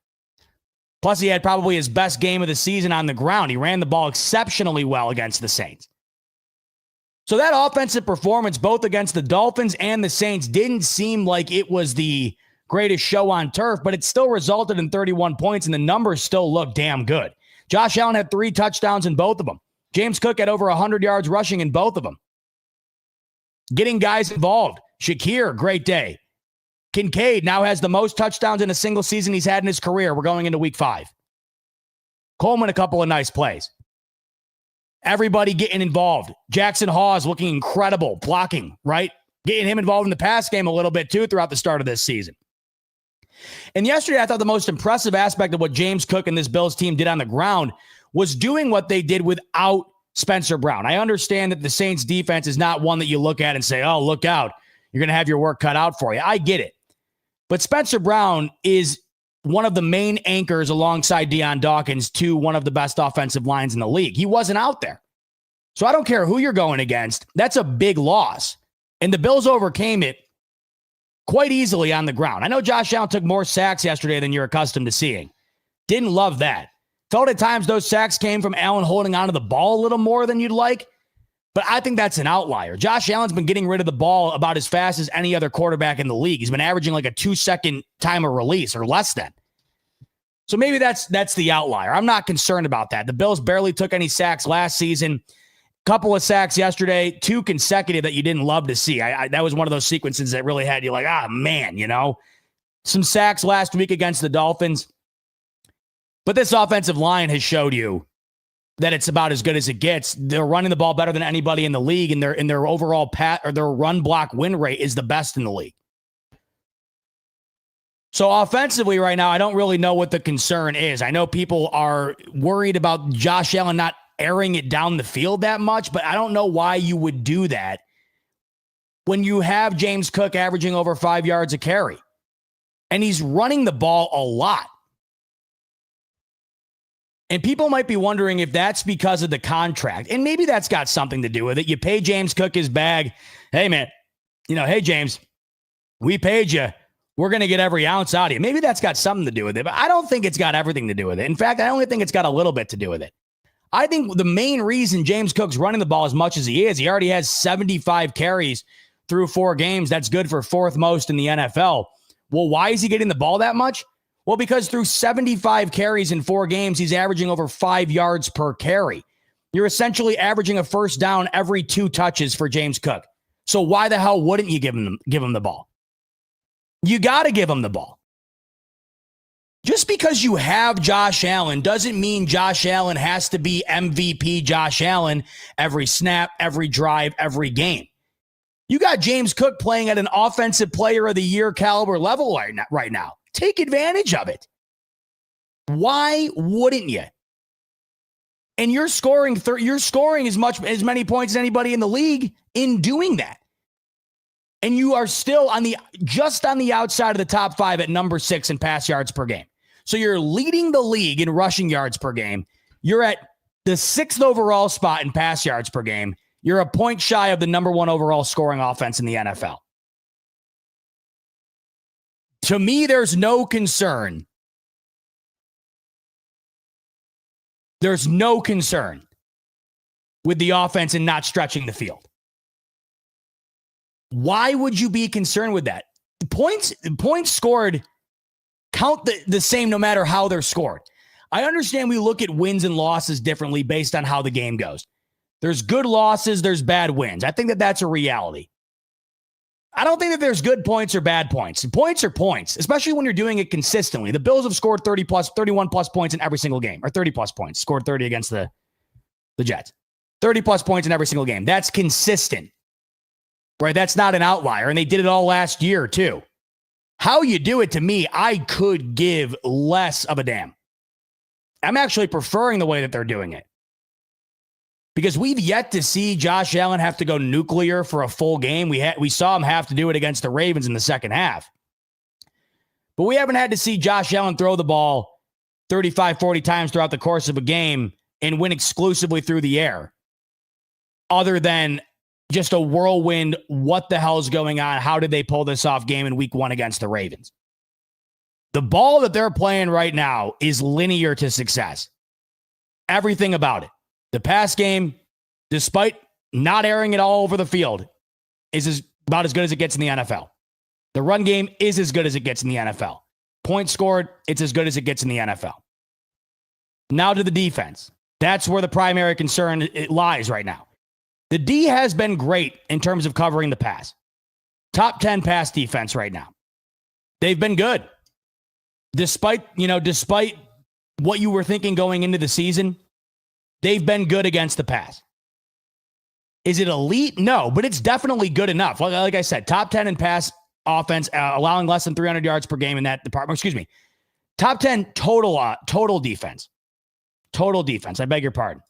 Plus, he had probably his best game of the season on the ground. He ran the ball exceptionally well against the Saints. So that offensive performance, both against the Dolphins and the Saints, didn't seem like it was the greatest show on turf, but it still resulted in 31 points, and the numbers still look damn good. Josh Allen had 3 touchdowns in both of them. James Cook had over 100 yards rushing in both of them. Getting guys involved. Shakir, great day. Kincaid now has the most touchdowns in a single season he's had in his career. We're going into week 5. Coleman, a couple of nice plays. Everybody getting involved. Jackson Hawes looking incredible, blocking, right? Getting him involved in the pass game a little bit too throughout the start of this season. And yesterday, I thought the most impressive aspect of what James Cook and this Bills team did on the ground was doing what they did without Spencer Brown. I understand that the Saints defense is not one that you look at and say, oh, look out. You're going to have your work cut out for you. I get it. But Spencer Brown is one of the main anchors alongside Deion Dawkins to one of the best offensive lines in the league. He wasn't out there. So I don't care who you're going against. That's a big loss. And the Bills overcame it quite easily on the ground. I know Josh Allen took more sacks yesterday than you're accustomed to seeing. Didn't love that. Felt at times those sacks came from Allen holding onto the ball a little more than you'd like. But I think that's an outlier. Josh Allen's been getting rid of the ball about as fast as any other quarterback in the league. He's been averaging like a 2-second time of release or less than. So maybe that's the outlier. I'm not concerned about that. The Bills barely took any sacks last season. Couple of sacks yesterday, 2 consecutive that you didn't love to see. That was one of those sequences that really had you like, man, Some sacks last week against the Dolphins. But this offensive line has showed you that it's about as good as it gets. They're running the ball better than anybody in the league, and their overall their run block win rate is the best in the league. So offensively right now, I don't really know what the concern is. I know people are worried about Josh Allen not airing it down the field that much, but I don't know why you would do that when you have James Cook averaging over 5 yards a carry. And he's running the ball a lot. And people might be wondering if that's because of the contract. And maybe that's got something to do with it. You pay James Cook his bag. Hey, man, hey, James, we paid you. We're going to get every ounce out of you. Maybe that's got something to do with it, but I don't think it's got everything to do with it. In fact, I only think it's got a little bit to do with it. I think the main reason James Cook's running the ball as much as he is, he already has 75 carries through 4 games. That's good for 4th most in the NFL. Well, why is he getting the ball that much? Well, because through 75 carries in 4 games, he's averaging over 5 yards per carry. You're essentially averaging a first down every 2 touches for James Cook. So why the hell wouldn't you give him the ball? You got to give him the ball. Just because you have Josh Allen doesn't mean Josh Allen has to be MVP Josh Allen every snap, every drive, every game. You got James Cook playing at an offensive player of the year caliber level right now. Take advantage of it. Why wouldn't you? And you're scoring as many points as anybody in the league in doing that. And you are still just on the outside of the top 5 at number 6 in pass yards per game. So you're leading the league in rushing yards per game. You're at the 6th overall spot in pass yards per game. You're a point shy of the number 1 overall scoring offense in the NFL. To me, there's no concern. There's no concern with the offense and not stretching the field. Why would you be concerned with that? The points scored count the same no matter how they're scored. I understand we look at wins and losses differently based on how the game goes. There's good losses, there's bad wins. I think that's a reality. I don't think that there's good points or bad points. Points are points, especially when you're doing it consistently. The Bills have scored 31 plus points in every single game, or 30 plus points. Scored 30 against the Jets. 30 plus points in every single game. That's consistent, right? That's not an outlier. And they did it all last year too. How you do it, to me, I could give less of a damn. I'm actually preferring the way that they're doing it. Because we've yet to see Josh Allen have to go nuclear for a full game. We saw him have to do it against the Ravens in the second half. But we haven't had to see Josh Allen throw the ball 35, 40 times throughout the course of a game and win exclusively through the air. Other than just a whirlwind, what the hell is going on? How did they pull this off game in week 1 against the Ravens? The ball that they're playing right now is linear to success. Everything about it. The pass game, despite not airing it all over the field, is about as good as it gets in the NFL. The run game is as good as it gets in the NFL. Points scored, it's as good as it gets in the NFL. Now to the defense. That's where the primary concern it lies right now. The D has been great in terms of covering the pass. Top 10 pass defense right now. They've been good. Despite what you were thinking going into the season, they've been good against the pass. Is it elite? No, but it's definitely good enough. Like I said, top 10 in pass offense, allowing less than 300 yards per game in that department. Excuse me. Top 10 total defense. Total defense. I beg your pardon.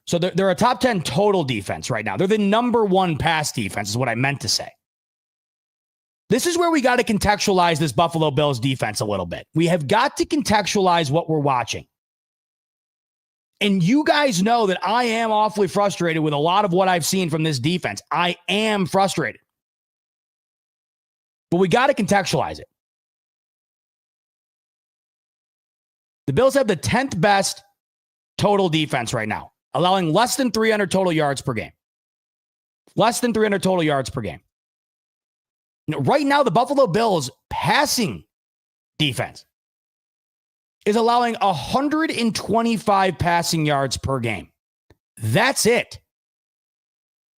So they're a top 10 total defense right now. They're the number one pass defense is what I meant to say. This is where we got to contextualize this Buffalo Bills defense a little bit. We have got to contextualize what we're watching. And you guys know that I am awfully frustrated with a lot of what I've seen from this defense. I am frustrated. But we got to contextualize it. The Bills have the 10th best total defense right now, allowing less than 300 total yards per game. Less than 300 total yards per game. Right now, the Buffalo Bills passing defense is allowing 125 passing yards per game. That's it.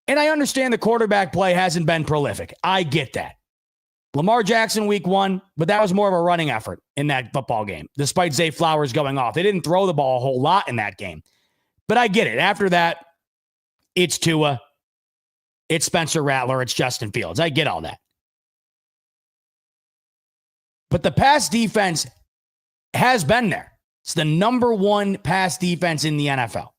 And I understand the quarterback play hasn't been prolific. I get that. Lamar Jackson week 1, but that was more of a running effort in that football game, despite Zay Flowers going off. They didn't throw the ball a whole lot in that game. But I get it. After that, it's Tua, it's Spencer Rattler, it's Justin Fields. I get all that. But the pass defense has been there. It's the number one pass defense in the NFL.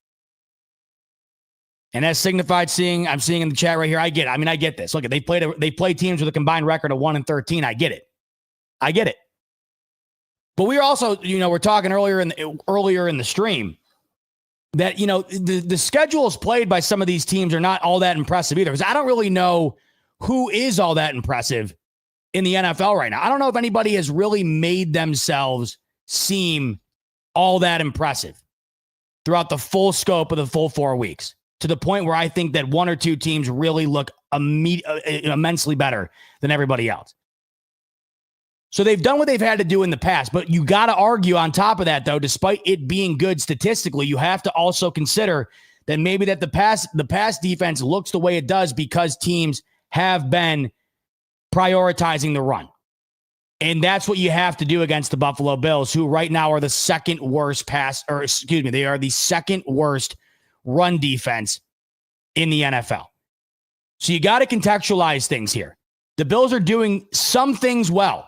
And as signified I'm seeing in the chat right here, I get it. I mean, I get this. Look, they played teams with a combined record of 1-13. I get it. But we are also, we're talking earlier in the stream that, the schedules played by some of these teams are not all that impressive either. Because I don't really know who is all that impressive in the NFL right now. I don't know if anybody has really made themselves seem all that impressive throughout the full scope of the full 4 weeks, to the point where I think that one or two teams really look immensely better than everybody else. So they've done what they've had to do in the past, but you got to argue on top of that, though, despite it being good statistically, you have to also consider that maybe that the pass defense looks the way it does because teams have been prioritizing the run. And that's what you have to do against the Buffalo Bills, who right now are the second worst they are the second worst run defense in the NFL. So you got to contextualize things here. The Bills are doing some things well,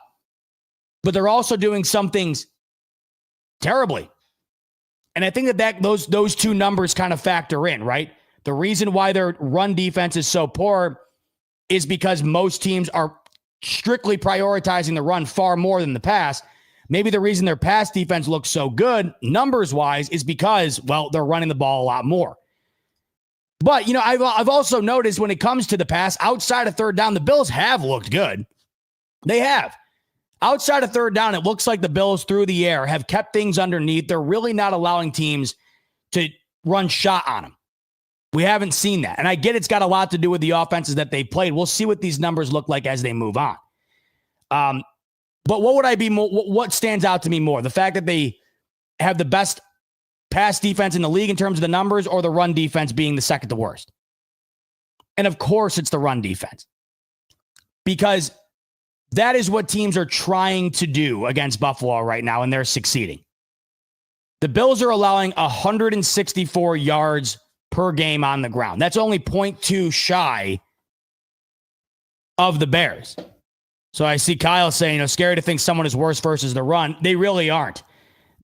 but they're also doing some things terribly. And I think that those two numbers kind of factor in, right? The reason why their run defense is so poor is because most teams are strictly prioritizing the run far more than the pass. Maybe the reason their pass defense looks so good, numbers-wise, is because, well, they're running the ball a lot more. But, I've also noticed when it comes to the pass, outside of third down, the Bills have looked good. They have. Outside of third down, it looks like the Bills through the air have kept things underneath. They're really not allowing teams to run shot on them. We haven't seen that. And I get it's got a lot to do with the offenses that they played. We'll see what these numbers look like as they move on. But what stands out to me more? The fact that they have the best pass defense in the league in terms of the numbers, or the run defense being the second to worst? And of course, it's the run defense. Because that is what teams are trying to do against Buffalo right now, and they're succeeding. The Bills are allowing 164 yards per game on the ground. That's only 0.2 shy of the Bears. So I see Kyle saying, scary to think someone is worse versus the run. They really aren't.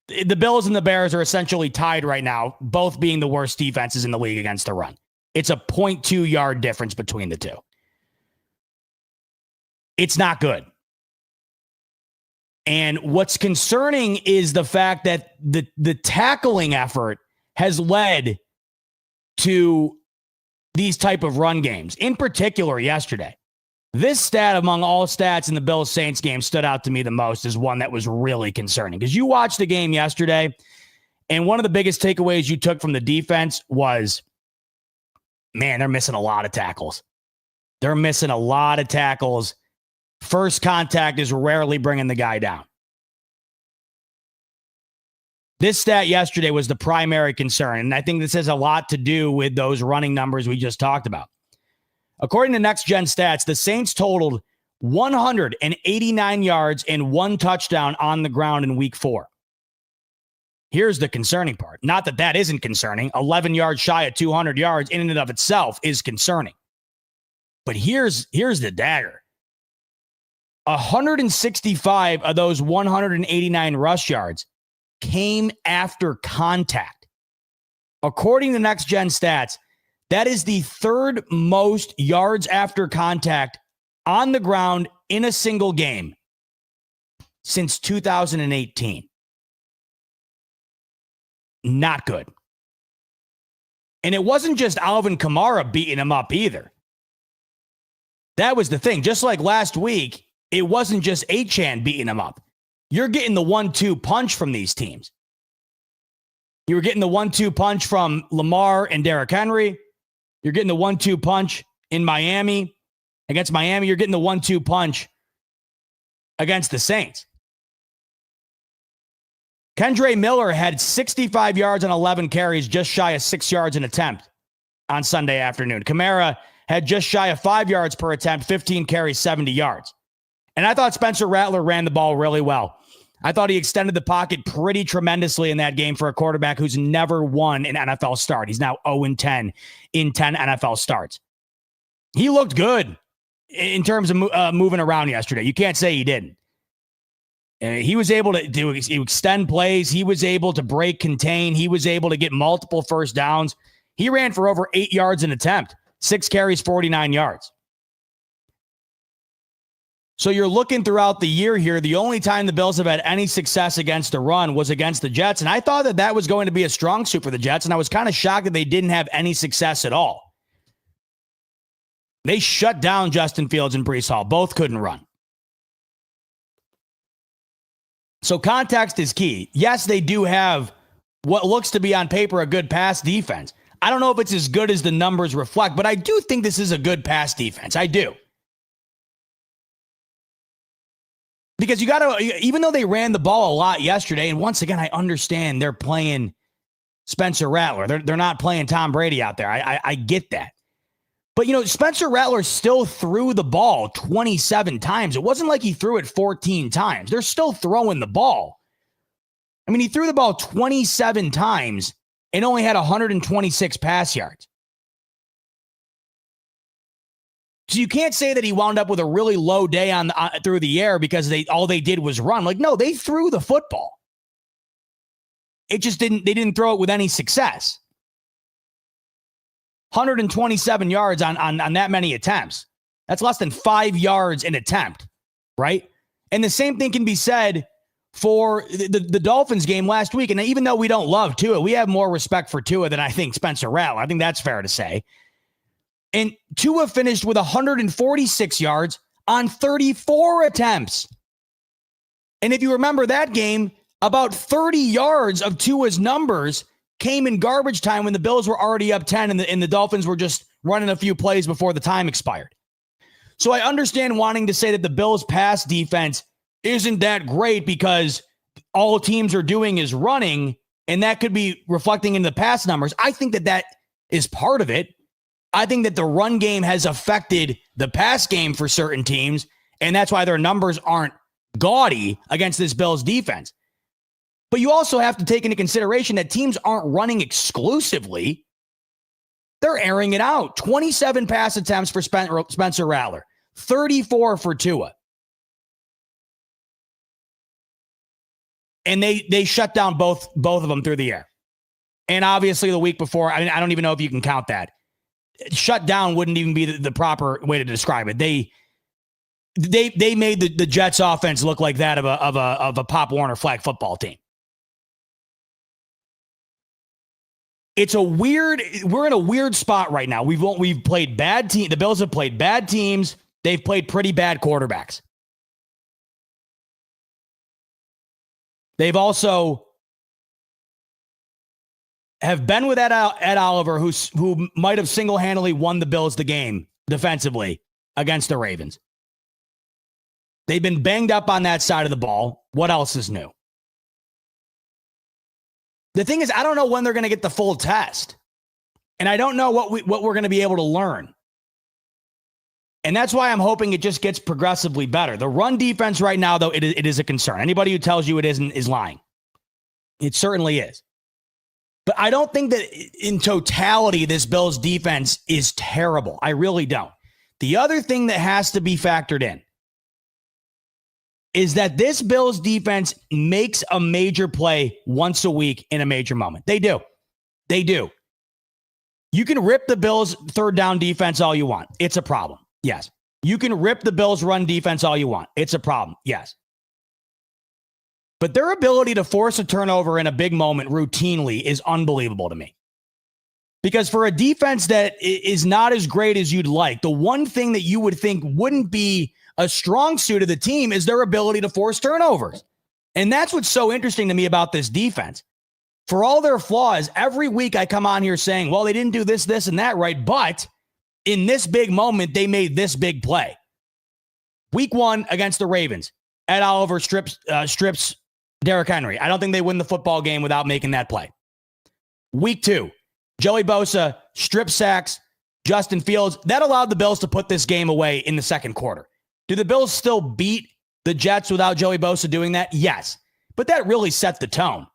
The Bills and the Bears are essentially tied right now, both being the worst defenses in the league against the run. It's a 0.2 yard difference between the two. It's not good. And what's concerning is the fact that the tackling effort has led to these type of run games. In particular, yesterday, this stat among all stats in the Bills-Saints game stood out to me the most as one that was really concerning. Because you watched the game yesterday, and one of the biggest takeaways you took from the defense was, man, they're missing a lot of tackles. They're missing a lot of tackles. First contact is rarely bringing the guy down. This stat yesterday was the primary concern, and I think this has a lot to do with those running numbers we just talked about. According to Next Gen Stats, the Saints totaled 189 yards and 1 touchdown on the ground in week 4. Here's the concerning part. Not that that isn't concerning. 11 yards shy of 200 yards in and of itself is concerning. But here's the dagger. 165 of those 189 rush yards came after contact. According to Next Gen Stats, that is the third most yards after contact on the ground in a single game since 2018. Not good. And it wasn't just Alvin Kamara beating him up either. That was the thing. Just like last week, it wasn't just Achane beating him up. You're getting the 1-2 punch from these teams. You were getting the 1-2 punch from Lamar and Derrick Henry. You're getting the 1-2 punch in Miami. Against Miami, you're getting the 1-2 punch against the Saints. Kendre Miller had 65 yards on 11 carries, just shy of 6 yards an attempt on Sunday afternoon. Kamara had just shy of 5 yards per attempt, 15 carries, 70 yards. And I thought Spencer Rattler ran the ball really well. I thought he extended the pocket pretty tremendously in that game for a quarterback who's never won an NFL start. He's now 0-10 in 10 NFL starts. He looked good in terms of moving around yesterday. You can't say he didn't. He was able to extend plays. He was able to break, contain. He was able to get multiple first downs. He ran for over 8 yards an attempt, 6 carries, 49 yards. So you're looking throughout the year here, the only time the Bills have had any success against the run was against the Jets. And I thought that was going to be a strong suit for the Jets. And I was kind of shocked that they didn't have any success at all. They shut down Justin Fields and Breece Hall. Both couldn't run. So context is key. Yes, they do have what looks to be on paper a good pass defense. I don't know if it's as good as the numbers reflect, but I do think this is a good pass defense. I do. Because you got to, even though they ran the ball a lot yesterday, and once again, I understand they're playing Spencer Rattler. They're not playing Tom Brady out there. I get that. But, Spencer Rattler still threw the ball 27 times. It wasn't like he threw it 14 times. They're still throwing the ball. I mean, he threw the ball 27 times and only had 126 pass yards. So you can't say that he wound up with a really low day on through the air because all they did was run. Like, no, they threw the football. It just they didn't throw it with any success. 127 yards on that many attempts. That's less than 5 yards an attempt, right? And the same thing can be said for the Dolphins game last week. And even though we don't love Tua, we have more respect for Tua than I think Spencer Rattler. I think that's fair to say. And Tua finished with 146 yards on 34 attempts. And if you remember that game, about 30 yards of Tua's numbers came in garbage time when the Bills were already up 10 and the Dolphins were just running a few plays before the time expired. So I understand wanting to say that the Bills' pass defense isn't that great because all teams are doing is running, and that could be reflecting in the pass numbers. I think that is part of it. I think that the run game has affected the pass game for certain teams, and that's why their numbers aren't gaudy against this Bills defense. But you also have to take into consideration that teams aren't running exclusively. They're airing it out. 27 pass attempts for Spencer Rattler, 34 for Tua. And they shut down both of them through the air. And obviously the week before, I don't even know if you can count that. Shut down wouldn't even be the proper way to describe it. They made the Jets offense look like that of a Pop Warner flag football team. We're in a weird spot right now. We've played bad teams. The Bills have played bad teams. They've played pretty bad quarterbacks. They've also have been with Ed Oliver, who might have single-handedly won the Bills the game defensively against the Ravens. They've been banged up on that side of the ball. What else is new? The thing is, I don't know when they're going to get the full test. And I don't know what we're going to be able to learn. And that's why I'm hoping it just gets progressively better. The run defense right now, though, it is a concern. Anybody who tells you it isn't is lying. It certainly is. But I don't think that in totality, this Bills defense is terrible. I really don't. The other thing that has to be factored in is that this Bills defense makes a major play once a week in a major moment. They do. They do. You can rip the Bills' third down defense all you want. It's a problem. Yes. You can rip the Bills' run defense all you want. It's a problem. Yes. But their ability to force a turnover in a big moment routinely is unbelievable to me. Because for a defense that is not as great as you'd like, the one thing that you would think wouldn't be a strong suit of the team is their ability to force turnovers. And that's what's so interesting to me about this defense. For all their flaws, every week I come on here saying, well, they didn't do this, this, and that right, but in this big moment, they made this big play. Week 1 against the Ravens, Ed Oliver strips Derrick Henry. I don't think they win the football game without making that play. Week 2, Joey Bosa strip sacks Justin Fields. That allowed the Bills to put this game away in the second quarter. Do the Bills still beat the Jets without Joey Bosa doing that? Yes. But that really set the tone.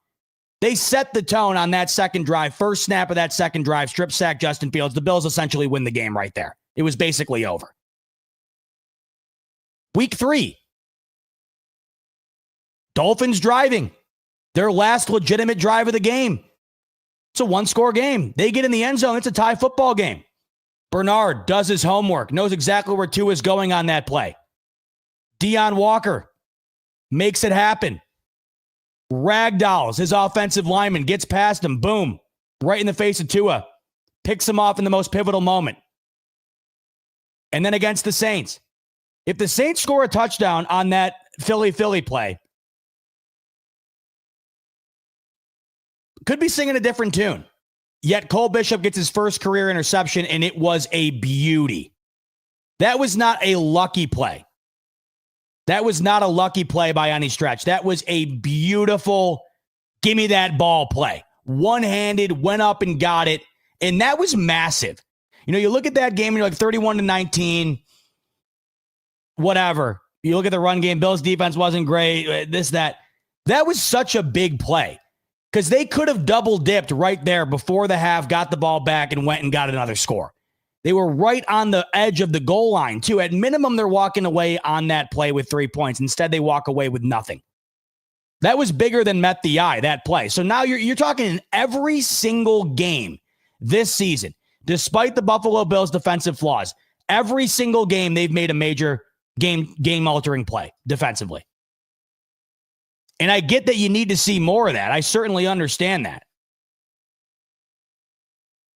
They set the tone on that second drive. First snap of that second drive, strip sack Justin Fields. The Bills essentially win the game right there. It was basically over. Week 3, Dolphins driving. Their last legitimate drive of the game. It's a one-score game. They get in the end zone. It's a tie football game. Bernard does his homework, knows exactly where Tua is going on that play. Deion Walker makes it happen. Ragdolls his offensive lineman, gets past him, boom, right in the face of Tua. Picks him off in the most pivotal moment. And then against the Saints. If the Saints score a touchdown on that Philly play, could be singing a different tune. Yet Cole Bishop gets his first career interception, and it was a beauty. That was not a lucky play. That was not a lucky play by any stretch. That was a beautiful, give me that ball play. One-handed, went up and got it, and that was massive. You know, you look at that game, and you're like 31-19, whatever. You look at the run game, Bills defense wasn't great, this, that. That was such a big play. Because they could have double dipped right there before the half, got the ball back, and went and got another score. They were right on the edge of the goal line, too. At minimum, they're walking away on that play with 3 points. Instead, they walk away with nothing. That was bigger than met the eye, that play. So now you're talking in every single game this season, despite the Buffalo Bills' defensive flaws, every single game they've made a major game-altering play defensively. And I get that you need to see more of that. I certainly understand that.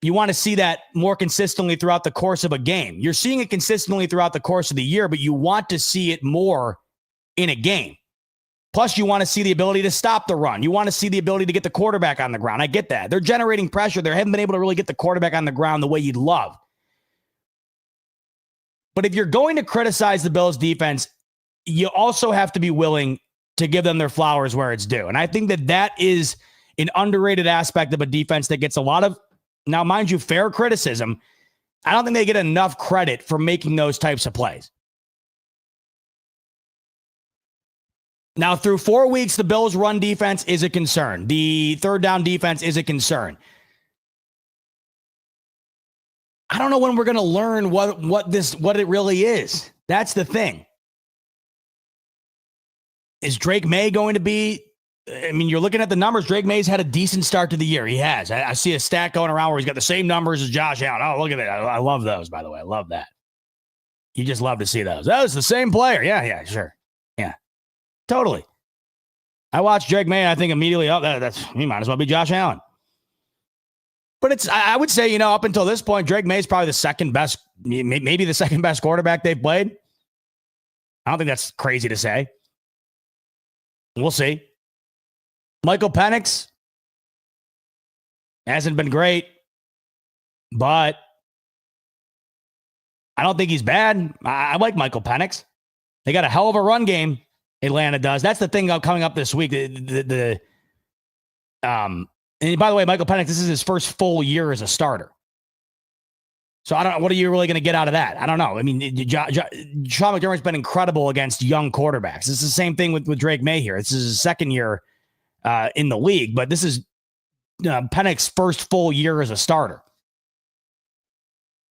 You want to see that more consistently throughout the course of a game. You're seeing it consistently throughout the course of the year, but you want to see it more in a game. Plus, you want to see the ability to stop the run. You want to see the ability to get the quarterback on the ground. I get that. They're generating pressure. They haven't been able to really get the quarterback on the ground the way you'd love. But if you're going to criticize the Bills' defense, you also have to be willing to give them their flowers where it's due. And I think that is an underrated aspect of a defense that gets a lot of, now mind you, fair criticism. I don't think they get enough credit for making those types of plays. Now, through 4 weeks, the Bills' run defense is a concern. The third down defense is a concern. I don't know when we're going to learn what it really is. That's the thing. Is Drake May going to be, I mean, you're looking at the numbers. Drake May's had a decent start to the year. He has. I see a stat going around where he's got the same numbers as Josh Allen. Oh, look at that. I love those, by the way. I love that. You just love to see those. That was the same player. Yeah, sure. Yeah, totally. I watched Drake May and I think immediately, he might as well be Josh Allen. But I would say, up until this point, Drake May is probably the second best, maybe the second best quarterback they've played. I don't think that's crazy to say. We'll see. Michael Penix hasn't been great, but I don't think he's bad. I like Michael Penix. They got a hell of a run game, Atlanta does. That's the thing coming up this week. The And by the way, Michael Penix, this is his first full year as a starter. So I don't know. What are you really going to get out of that? I don't know. I mean, Sean McDermott's been incredible against young quarterbacks. This is the same thing with Drake May here. This is his second year in the league, but this is Penix's first full year as a starter.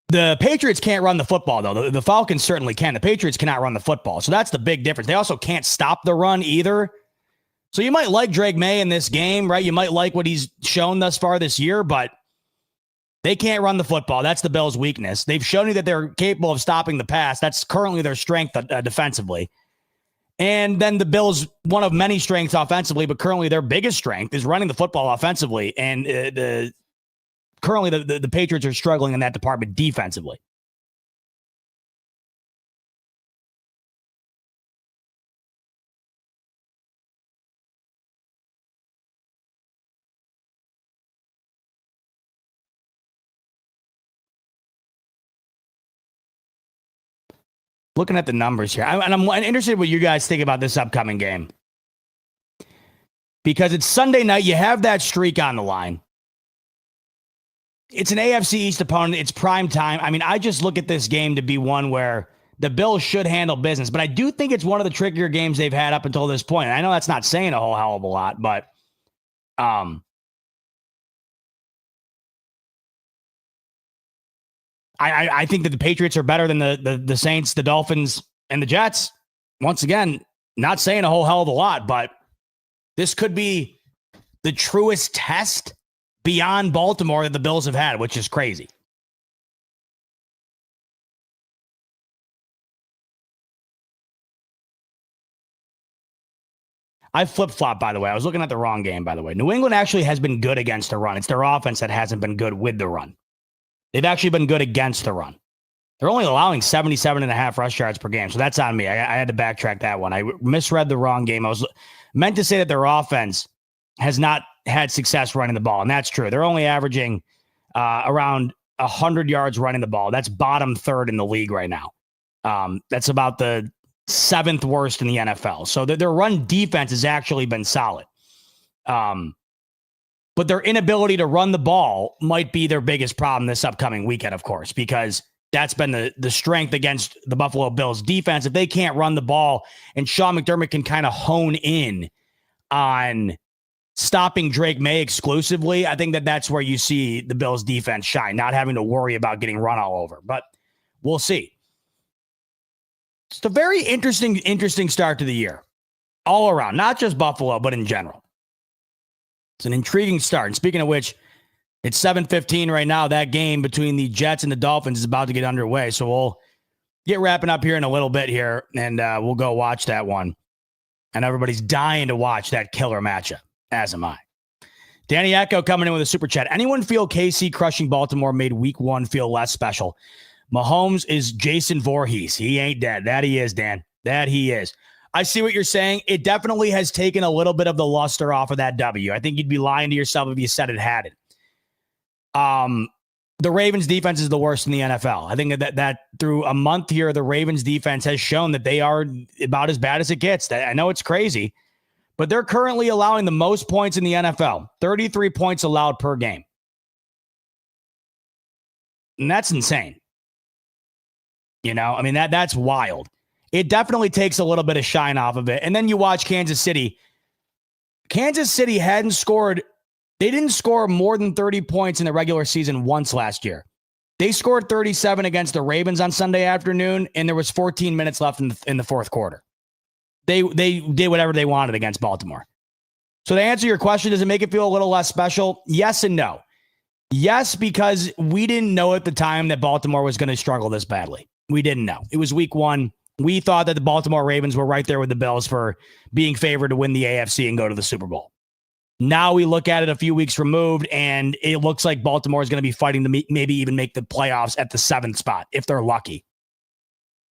The Patriots can't run the football, though. The Falcons certainly can. The Patriots cannot run the football. So that's the big difference. They also can't stop the run either. So you might like Drake May in this game, right? You might like what he's shown thus far this year, but they can't run the football. That's the Bills' weakness. They've shown you that they're capable of stopping the pass. That's currently their strength defensively. And then the Bills, one of many strengths offensively, but currently their biggest strength is running the football offensively. And currently the Patriots are struggling in that department defensively. Looking at the numbers here, and I'm interested in what you guys think about this upcoming game. Because it's Sunday night, you have that streak on the line. It's an AFC East opponent. It's prime time. I mean, I just look at this game to be one where the Bills should handle business. But I do think it's one of the trickier games they've had up until this point. And I know that's not saying a whole hell of a lot, but I think that the Patriots are better than the Saints, the Dolphins, and the Jets. Once again, not saying a whole hell of a lot, but this could be the truest test beyond Baltimore that the Bills have had, which is crazy. I flip-flop, by the way. I was looking at the wrong game, by the way. New England actually has been good against the run. It's their offense that hasn't been good with the run. They've actually been good against the run. They're only allowing 77.5 rush yards per game, so that's on me. I had to backtrack that one. I misread the wrong game. I was meant to say that their offense has not had success running the ball, and that's true. They're only averaging around 100 yards running the ball. That's bottom third in the league right now. That's about the seventh worst in the NFL. So their run defense has actually been solid. But their inability to run the ball might be their biggest problem this upcoming weekend, of course, because that's been the strength against the Buffalo Bills defense. If they can't run the ball and Sean McDermott can kind of hone in on stopping Drake May exclusively, I think that's where you see the Bills defense shine, not having to worry about getting run all over. But we'll see. It's a very interesting start to the year all around, not just Buffalo, but in general. It's an intriguing start. And speaking of which, it's 7:15 right now. That game between the Jets and the Dolphins is about to get underway. So we'll get wrapping up here in a little bit here, and we'll go watch that one. And everybody's dying to watch that killer matchup, as am I. Danny Echo coming in with a super chat. Anyone feel KC crushing Baltimore made week one feel less special? Mahomes is Jason Voorhees. He ain't dead. That he is, Dan. That he is. I see what you're saying. It definitely has taken a little bit of the luster off of that W. I think you'd be lying to yourself if you said it hadn't. The Ravens defense is the worst in the NFL. I think that through a month here, the Ravens defense has shown that they are about as bad as it gets. I know it's crazy, but they're currently allowing the most points in the NFL, 33 points allowed per game. And that's insane. You know, I mean, that's wild. It definitely takes a little bit of shine off of it. And then you watch Kansas City. Kansas City hadn't scored. They didn't score more than 30 points in the regular season once last year. They scored 37 against the Ravens on Sunday afternoon, and there was 14 minutes left in the fourth quarter. They did whatever they wanted against Baltimore. So to answer your question, does it make it feel a little less special? Yes and no. Yes, because we didn't know at the time that Baltimore was going to struggle this badly. We didn't know. It was week one. We thought that the Baltimore Ravens were right there with the Bills for being favored to win the AFC and go to the Super Bowl. Now we look at it a few weeks removed, and it looks like Baltimore is going to be fighting to maybe even make the playoffs at the 7th spot, if they're lucky.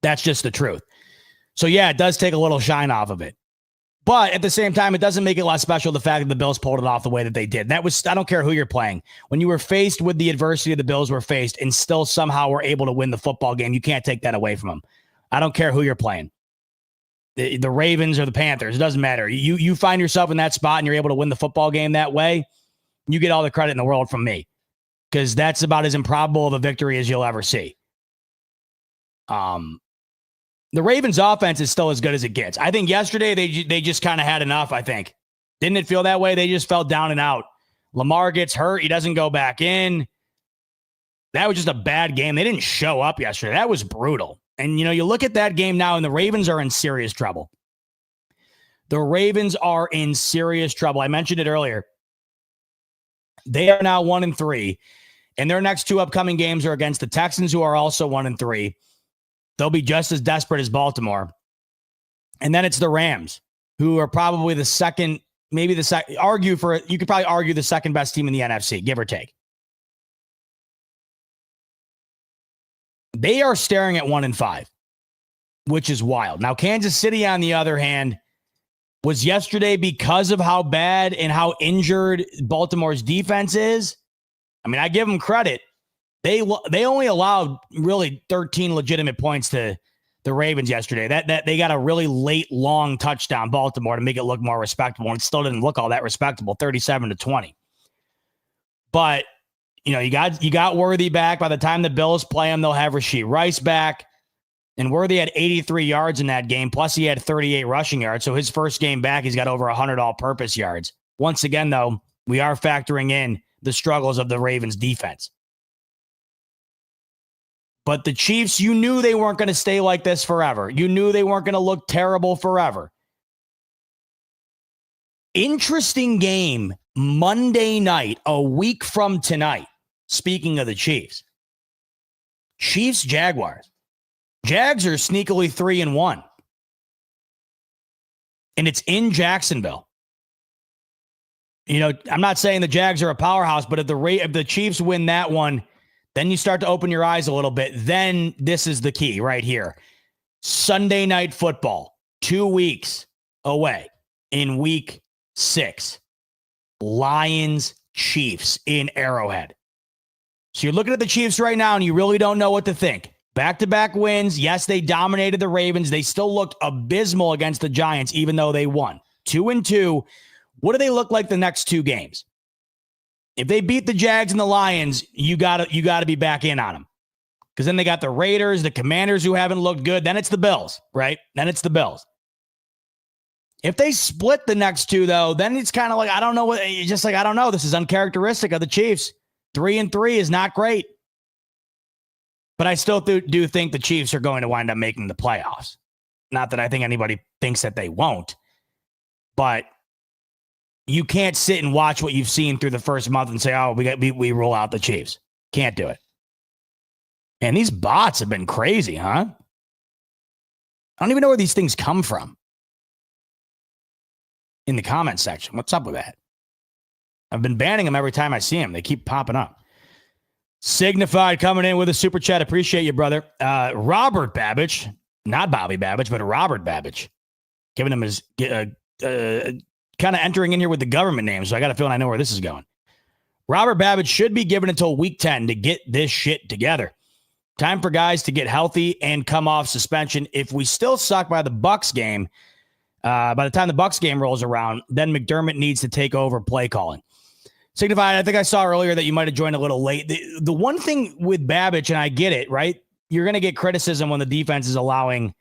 That's just the truth. So, yeah, it does take a little shine off of it. But at the same time, it doesn't make it less special the fact that the Bills pulled it off the way that they did. That was, I don't care who you're playing. When you were faced with the adversity the Bills were faced and still somehow were able to win the football game, you can't take that away from them. I don't care who you're playing. The Ravens or the Panthers, it doesn't matter. You find yourself in that spot and you're able to win the football game that way, you get all the credit in the world from me, because that's about as improbable of a victory as you'll ever see. The Ravens offense is still as good as it gets. I think yesterday they just kind of had enough, I think. Didn't it feel that way? They just fell down and out. Lamar gets hurt. He doesn't go back in. That was just a bad game. They didn't show up yesterday. That was brutal. And, you look at that game now, and the Ravens are in serious trouble. The Ravens are in serious trouble. I mentioned it earlier. They are now 1-3, and their next two upcoming games are against the Texans, who are also 1-3. They'll be just as desperate as Baltimore. And then it's the Rams, who are probably the second, maybe the second, you could probably argue the second best team in the NFC, give or take. They are staring at 1-5, which is wild. Now, Kansas City, on the other hand, was yesterday, because of how bad and how injured Baltimore's defense is. I mean, I give them credit. They only allowed really 13 legitimate points to the Ravens yesterday. That they got a really late, long touchdown, Baltimore, to make it look more respectable, and it still didn't look all that respectable, 37-20. But you got Worthy back. By the time the Bills play him, they'll have Rashee Rice back. And Worthy had 83 yards in that game, plus he had 38 rushing yards. So his first game back, he's got over 100 all-purpose yards. Once again, though, we are factoring in the struggles of the Ravens defense. But the Chiefs, you knew they weren't going to stay like this forever. You knew they weren't going to look terrible forever. Interesting game Monday night, a week from tonight. Speaking of the Chiefs. Chiefs-Jaguars. Jags are sneakily 3-1. And it's in Jacksonville. I'm not saying the Jags are a powerhouse, but if the Chiefs win that one, then you start to open your eyes a little bit. Then this is the key right here. Sunday Night Football, 2 weeks away in week 6. Lions, Chiefs in Arrowhead. So you're looking at the Chiefs right now, and you really don't know what to think. Back-to-back wins. Yes, they dominated the Ravens. They still looked abysmal against the Giants, even though they won. 2-2. What do they look like the next 2 games? If they beat the Jags and the Lions, you gotta be back in on them. Because then they got the Raiders, the Commanders, who haven't looked good. Then it's the Bills, right? Then it's the Bills. If they split the next 2, though, then it's kind of like, I don't know. I don't know. This is uncharacteristic of the Chiefs. 3-3 is not great. But I still do think the Chiefs are going to wind up making the playoffs. Not that I think anybody thinks that they won't. But you can't sit and watch what you've seen through the first month and say, oh, we rule out the Chiefs. Can't do it. And these bots have been crazy, huh? I don't even know where these things come from. In the comment section. What's up with that? I've been banning them every time I see them. They keep popping up. Signified coming in with a super chat. Appreciate you, brother. Robert Babbage. Not Bobby Babbage, but Robert Babbage. Giving him his... kind of entering in here with the government name, so I got a feeling I know where this is going. Robert Babbage should be given until week 10 to get this shit together. Time for guys to get healthy and come off suspension. If we still suck by the Bucks game, by the time the Bucks game rolls around, then McDermott needs to take over play calling. Signified, I think I saw earlier that you might have joined a little late. The one thing with Babbage, and I get it, right? You're going to get criticism when the defense is allowing,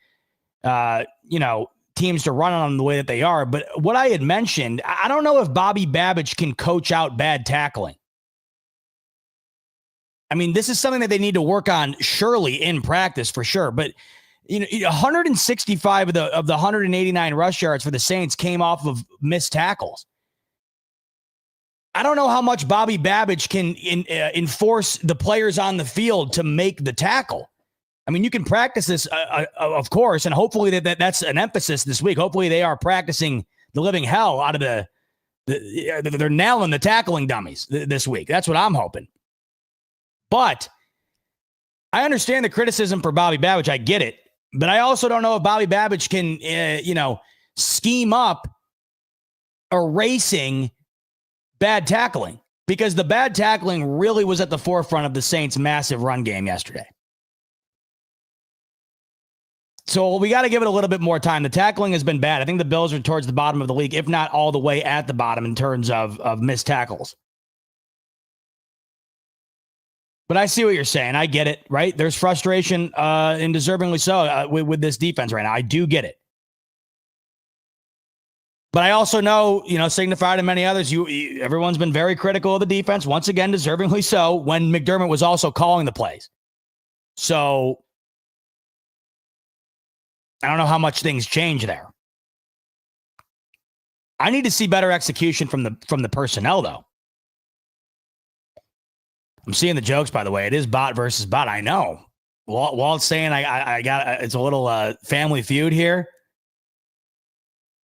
teams to run on them the way that they are. But what I had mentioned, I don't know if Bobby Babbage can coach out bad tackling. I mean, this is something that they need to work on, surely, in practice for sure. But 165 of the 189 rush yards for the Saints came off of missed tackles. I don't know how much Bobby Babbage can enforce the players on the field to make the tackle. I mean, you can practice this, of course, and hopefully that's an emphasis this week. Hopefully they are practicing the living hell out of they're nailing the tackling dummies this week. That's what I'm hoping. But I understand the criticism for Bobby Babbage. I get it. But I also don't know if Bobby Babbage can, scheme up erasing bad tackling, because the bad tackling really was at the forefront of the Saints' massive run game yesterday. So we got to give it a little bit more time. The tackling has been bad. I think the Bills are towards the bottom of the league, if not all the way at the bottom in terms of missed tackles. But I see what you're saying. I get it, right? There's frustration, and deservingly so, with this defense right now. I do get it. But I also know, Signified and many others, everyone's been very critical of the defense. Once again, deservingly so, when McDermott was also calling the plays. So I don't know how much things change there. I need to see better execution from the personnel, though. I'm seeing the jokes, by the way. It is bot versus bot. I know. Walt's saying I got it's a little family feud here.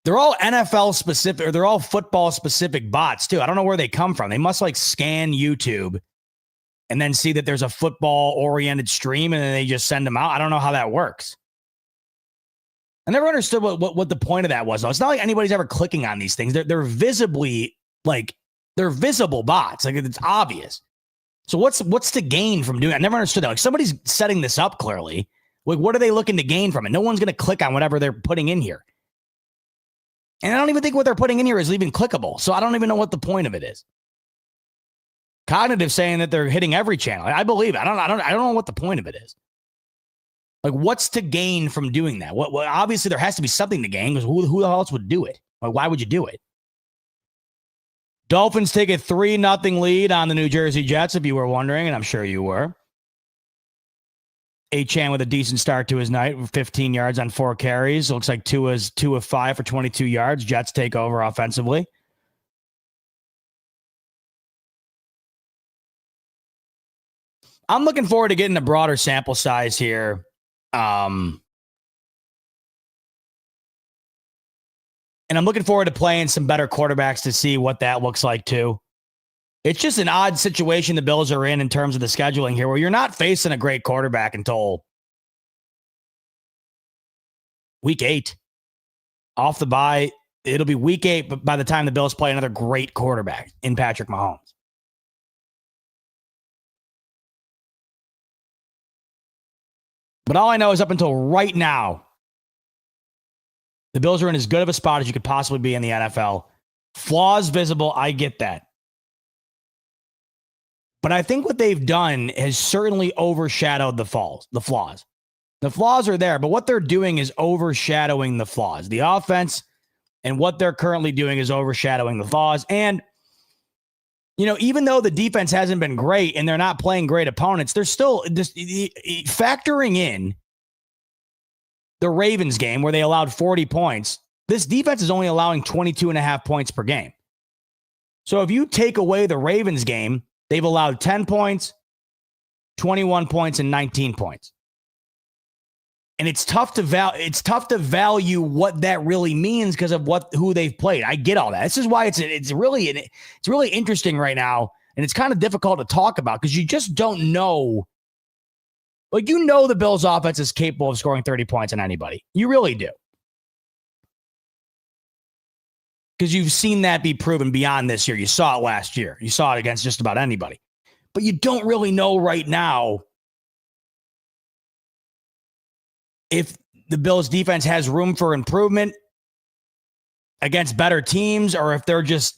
They're all NFL specific, or they're all football specific bots too. I don't know where they come from. They must scan YouTube and then see that there's a football oriented stream and then they just send them out. I don't know how that works. I never understood what the point of that was, though. It's not like anybody's ever clicking on these things. They're visibly they're visible bots. It's obvious. So what's to gain from doing it? I never understood that. Somebody's setting this up clearly. What are they looking to gain from it? No one's going to click on whatever they're putting in here. And I don't even think what they're putting in here is even clickable. So I don't even know what the point of it is. Cognitive saying that they're hitting every channel. I believe it. I don't know what the point of it is. What's to gain from doing that? What obviously there has to be something to gain, because who else would do it? Why would you do it? Dolphins take a 3-0 lead on the New Jersey Jets, if you were wondering, and I'm sure you were. Achane with a decent start to his night, 15 yards on 4 carries. Looks like Tua's 2 of 5 for 22 yards. Jets take over offensively. I'm looking forward to getting a broader sample size here. And I'm looking forward to playing some better quarterbacks to see what that looks like too. It's just an odd situation the Bills are in terms of the scheduling here, where you're not facing a great quarterback until week 8. Off the bye, it'll be week 8, but by the time the Bills play another great quarterback in Patrick Mahomes. But all I know is up until right now, the Bills are in as good of a spot as you could possibly be in the NFL. Flaws visible, I get that. But I think what they've done has certainly overshadowed the flaws. The flaws are there, but what they're doing is overshadowing the flaws. The offense and what they're currently doing is overshadowing the flaws. And, even though the defense hasn't been great and they're not playing great opponents, they're still just factoring in the Ravens game where they allowed 40 points. This defense is only allowing 22.5 points per game. So if you take away the Ravens game, they've allowed 10 points, 21 points, and 19 points. And it's tough to value what that really means because of who they've played. I get all that. This is why it's really interesting right now, and it's kind of difficult to talk about because you just don't know. The Bills' offense is capable of scoring 30 points on anybody. You really do. Because you've seen that be proven beyond this year. You saw it last year. You saw it against just about anybody. But you don't really know right now if the Bills' defense has room for improvement against better teams, or if they're just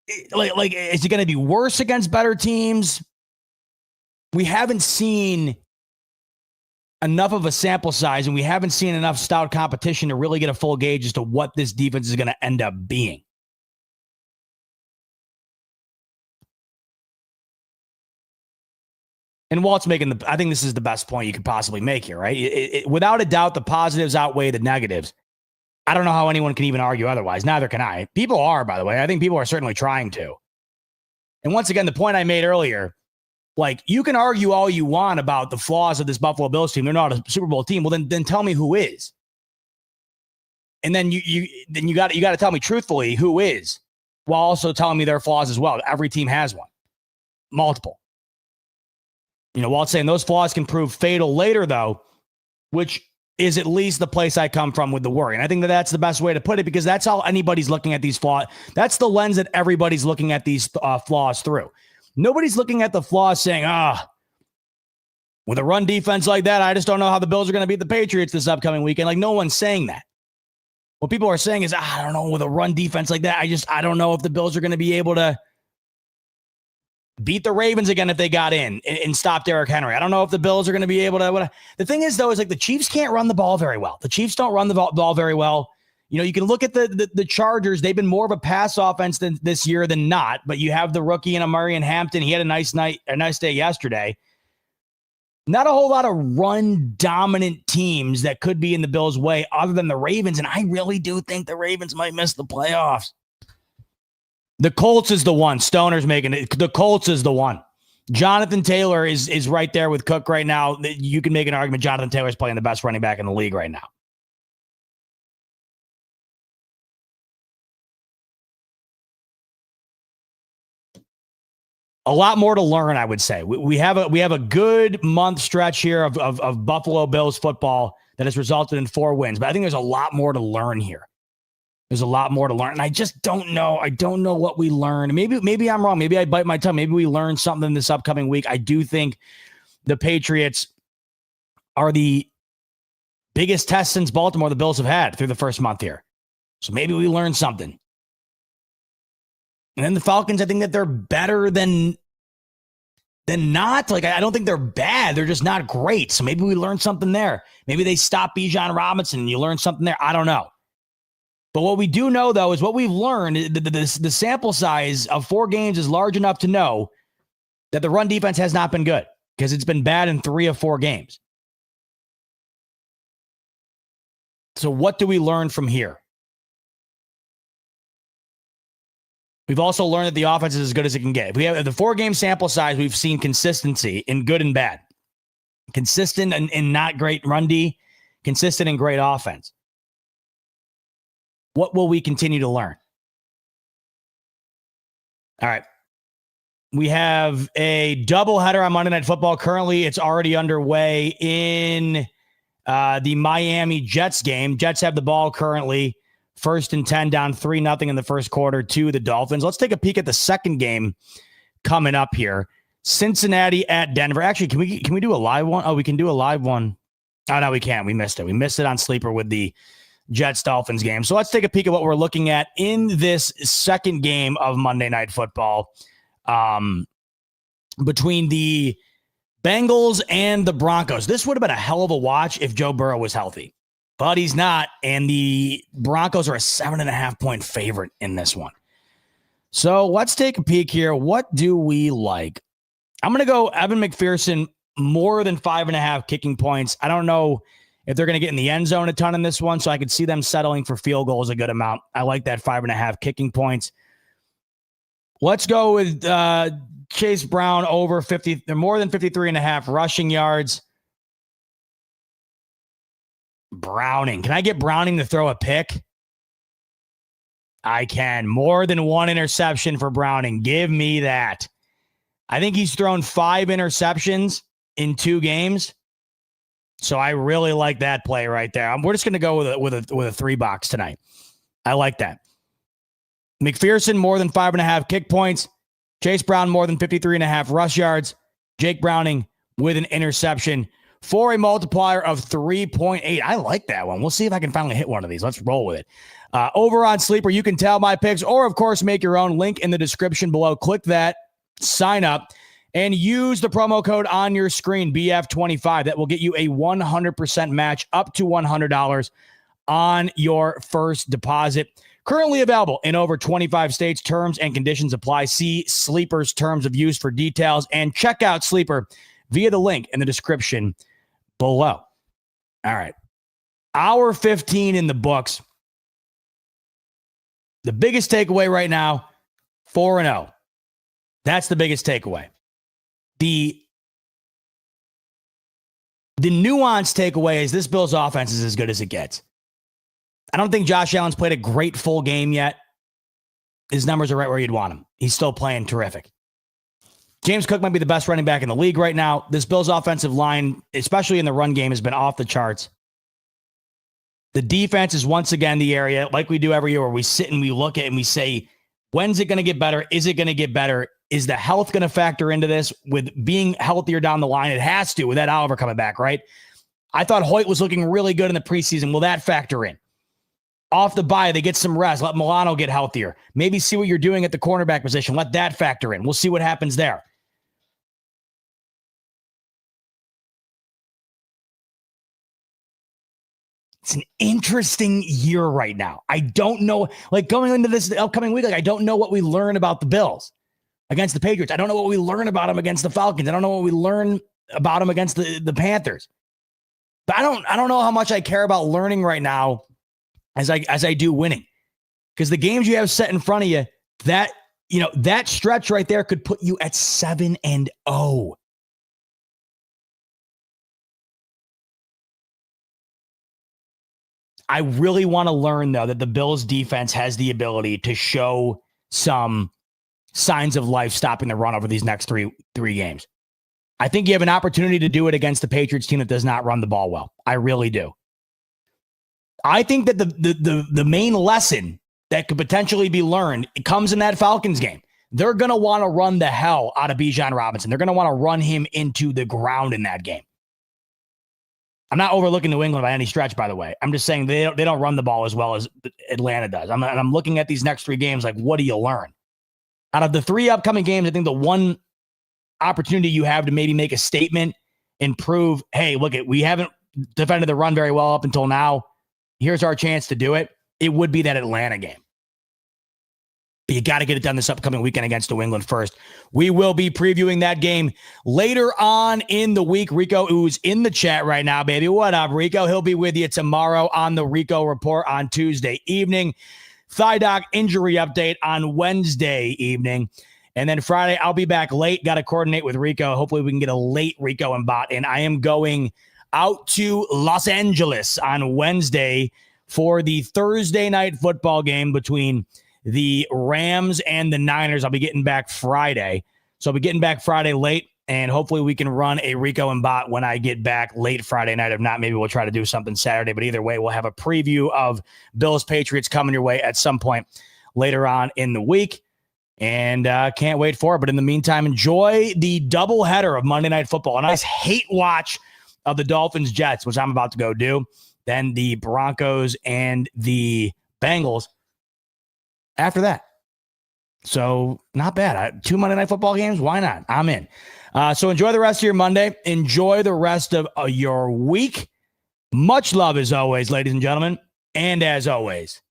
is it going to be worse against better teams? We haven't seen enough of a sample size, and we haven't seen enough stout competition to really get a full gauge as to what this defense is going to end up being. And Walt's making I think this is the best point you could possibly make here, right? Without a doubt, the positives outweigh the negatives. I don't know how anyone can even argue otherwise. Neither can I. People are, by the way. I think people are certainly trying to. And once again, the point I made earlier, you can argue all you want about the flaws of this Buffalo Bills team. They're not a Super Bowl team. Well, then tell me who is. And then you got to tell me truthfully who is, while also telling me their flaws as well. Every team has one. Multiple. Walt's saying those flaws can prove fatal later, though, which is at least the place I come from with the worry. And I think that's the best way to put it, because that's how anybody's looking at these flaws. That's the lens that everybody's looking at these flaws through. Nobody's looking at the flaws saying, with a run defense like that, I just don't know how the Bills are going to beat the Patriots this upcoming weekend. No one's saying that. What people are saying is, I don't know, with a run defense like that, I don't know if the Bills are going to be able to beat the Ravens again if they got in and stopped Derrick Henry. I don't know if the Bills are going to be able to. The thing is, though, is like the Chiefs can't run the ball very well. The Chiefs don't run the ball very well. You know, you can look at the Chargers. They've been more of a pass offense this year than not, but you have the rookie in Amari and Hampton. He had a nice day yesterday. Not a whole lot of run dominant teams that could be in the Bills' way other than the Ravens. And I really do think the Ravens might miss the playoffs. The Colts is the one. Stoner's making it. The Colts is the one. Jonathan Taylor is right there with Cook right now. You can make an argument Jonathan Taylor's playing the best running back in the league right now. A lot more to learn, I would say. We have a good month stretch here of Buffalo Bills football that has resulted in 4 wins. But I think there's a lot more to learn here. There's a lot more to learn. And I just don't know. I don't know what we learned. Maybe I'm wrong. Maybe I bite my tongue. Maybe we learn something this upcoming week. I do think the Patriots are the biggest test since Baltimore the Bills have had through the first month here. So maybe we learned something. And then the Falcons, I think that they're better than not. Like, I don't think they're bad. They're just not great. So maybe we learned something there. Maybe they stop Bijan Robinson and you learn something there. I don't know. But what we do know, though, is what we've learned, the sample size of 4 games is large enough to know that the run defense has not been good because it's been bad in 3 of 4 games. So what do we learn from here? We've also learned that the offense is as good as it can get. If we have the 4-game sample size, we've seen consistency in good and bad. Consistent and not great run D, consistent and great offense. What will we continue to learn? All right. We have a doubleheader on Monday Night Football. Currently, it's already underway in the Miami Jets game. Jets have the ball currently. 1st and 10, down 3-0 in the first quarter to the Dolphins. Let's take a peek at the second game coming up here. Cincinnati at Denver. Actually, can we do a live one? Oh, we can do a live one. Oh, no, we can't. We missed it. We missed it on Sleeper with the Jets-Dolphins game. So let's take a peek at what we're looking at in this second game of Monday Night Football between the Bengals and the Broncos. This would have been a hell of a watch if Joe Burrow was healthy, but he's not. And the Broncos are a 7.5-point favorite in this one. So let's take a peek here. What do we like? I'm going to go Evan McPherson more than 5.5 kicking points. I don't know if they're going to get in the end zone a ton in this one, so I could see them settling for field goals a good amount. I like that 5.5 kicking points. Let's go with Chase Brown over 50, more than 53.5 rushing yards. Browning. Can I get Browning to throw a pick? I can. More than 1 interception for Browning. Give me that. I think he's thrown 5 interceptions in 2 games. So I really like that play right there. We're just going to go with a 3-box tonight. I like that. McPherson more than 5.5 kick points. Chase Brown more than 53.5 rush yards. Jake Browning with an interception for a multiplier of 3.8. I like that one. We'll see if I can finally hit one of these. Let's roll with it. Over on Sleeper, you can tell my picks or, of course, make your own. Link in the description below. Click that, sign up, and use the promo code on your screen, BF25. That will get you a 100% match up to $100 on your first deposit. Currently available in over 25 states. Terms and conditions apply. See Sleeper's terms of use for details and check out Sleeper via the link in the description below. All right. Hour 15 in the books. The biggest takeaway right now, 4-0. That's the biggest takeaway. The nuanced takeaway is this Bills offense is as good as it gets. I don't think Josh Allen's played a great full game yet. His numbers are right where you'd want him. He's still playing terrific. James Cook might be the best running back in the league right now. This Bills offensive line, especially in the run game, has been off the charts. The defense is once again the area, like we do every year, where we sit and we look at it and we say, when's it going to get better? Is it going to get better? Is the health going to factor into this with being healthier down the line? It has to with that Oliver coming back, right? I thought Hoyt was looking really good in the preseason. Will that factor in? Off the bye, they get some rest. Let Milano get healthier. Maybe see what you're doing at the cornerback position. Let that factor in. We'll see what happens there. It's an interesting year right now. I don't know, like going into this upcoming week, like I don't know what we learn about the Bills against the Patriots. I don't know what we learn about them against the Falcons. I don't know what we learn about them against the Panthers. But I don't know how much I care about learning right now as I do winning. Because the games you have set in front of you, that stretch right there could put you at 7-0. I really want to learn, though, that the Bills defense has the ability to show some signs of life stopping the run over these next three games. I think you have an opportunity to do it against the Patriots team that does not run the ball well. I really do. I think that the main lesson that could potentially be learned, it comes in that Falcons game. They're going to want to run the hell out of Bijan Robinson. They're going to want to run him into the ground in that game. I'm not overlooking New England by any stretch, by the way. I'm just saying they don't run the ball as well as Atlanta does. I'm looking at these next 3 games like, what do you learn? Out of the 3 upcoming games, I think the one opportunity you have to maybe make a statement and prove, hey, look, we haven't defended the run very well up until now. Here's our chance to do it. It would be that Atlanta game. But you got to get it done this upcoming weekend against New England first. We will be previewing that game later on in the week. Rico, who's in the chat right now, baby. What up, Rico? He'll be with you tomorrow on the Rico Report on Tuesday evening. Thigh Doc injury update on Wednesday evening. And then Friday, I'll be back late. Got to coordinate with Rico. Hopefully we can get a late Rico and bot in. I am going out to Los Angeles on Wednesday for the Thursday night football game between the Rams and the Niners. I'll be getting back Friday. So I'll be getting back Friday late, and hopefully we can run a Rico and bot when I get back late Friday night. If not, maybe we'll try to do something Saturday. But either way, we'll have a preview of Bills Patriots coming your way at some point later on in the week. And can't wait for it. But in the meantime, enjoy the doubleheader of Monday Night Football. A nice hate watch of the Dolphins Jets, which I'm about to go do. Then the Broncos and the Bengals after that. So not bad. 2 Monday Night Football games. Why not? I'm in. So enjoy the rest of your Monday. Enjoy the rest of your week. Much love as always, ladies and gentlemen. And as always,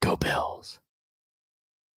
go Bills.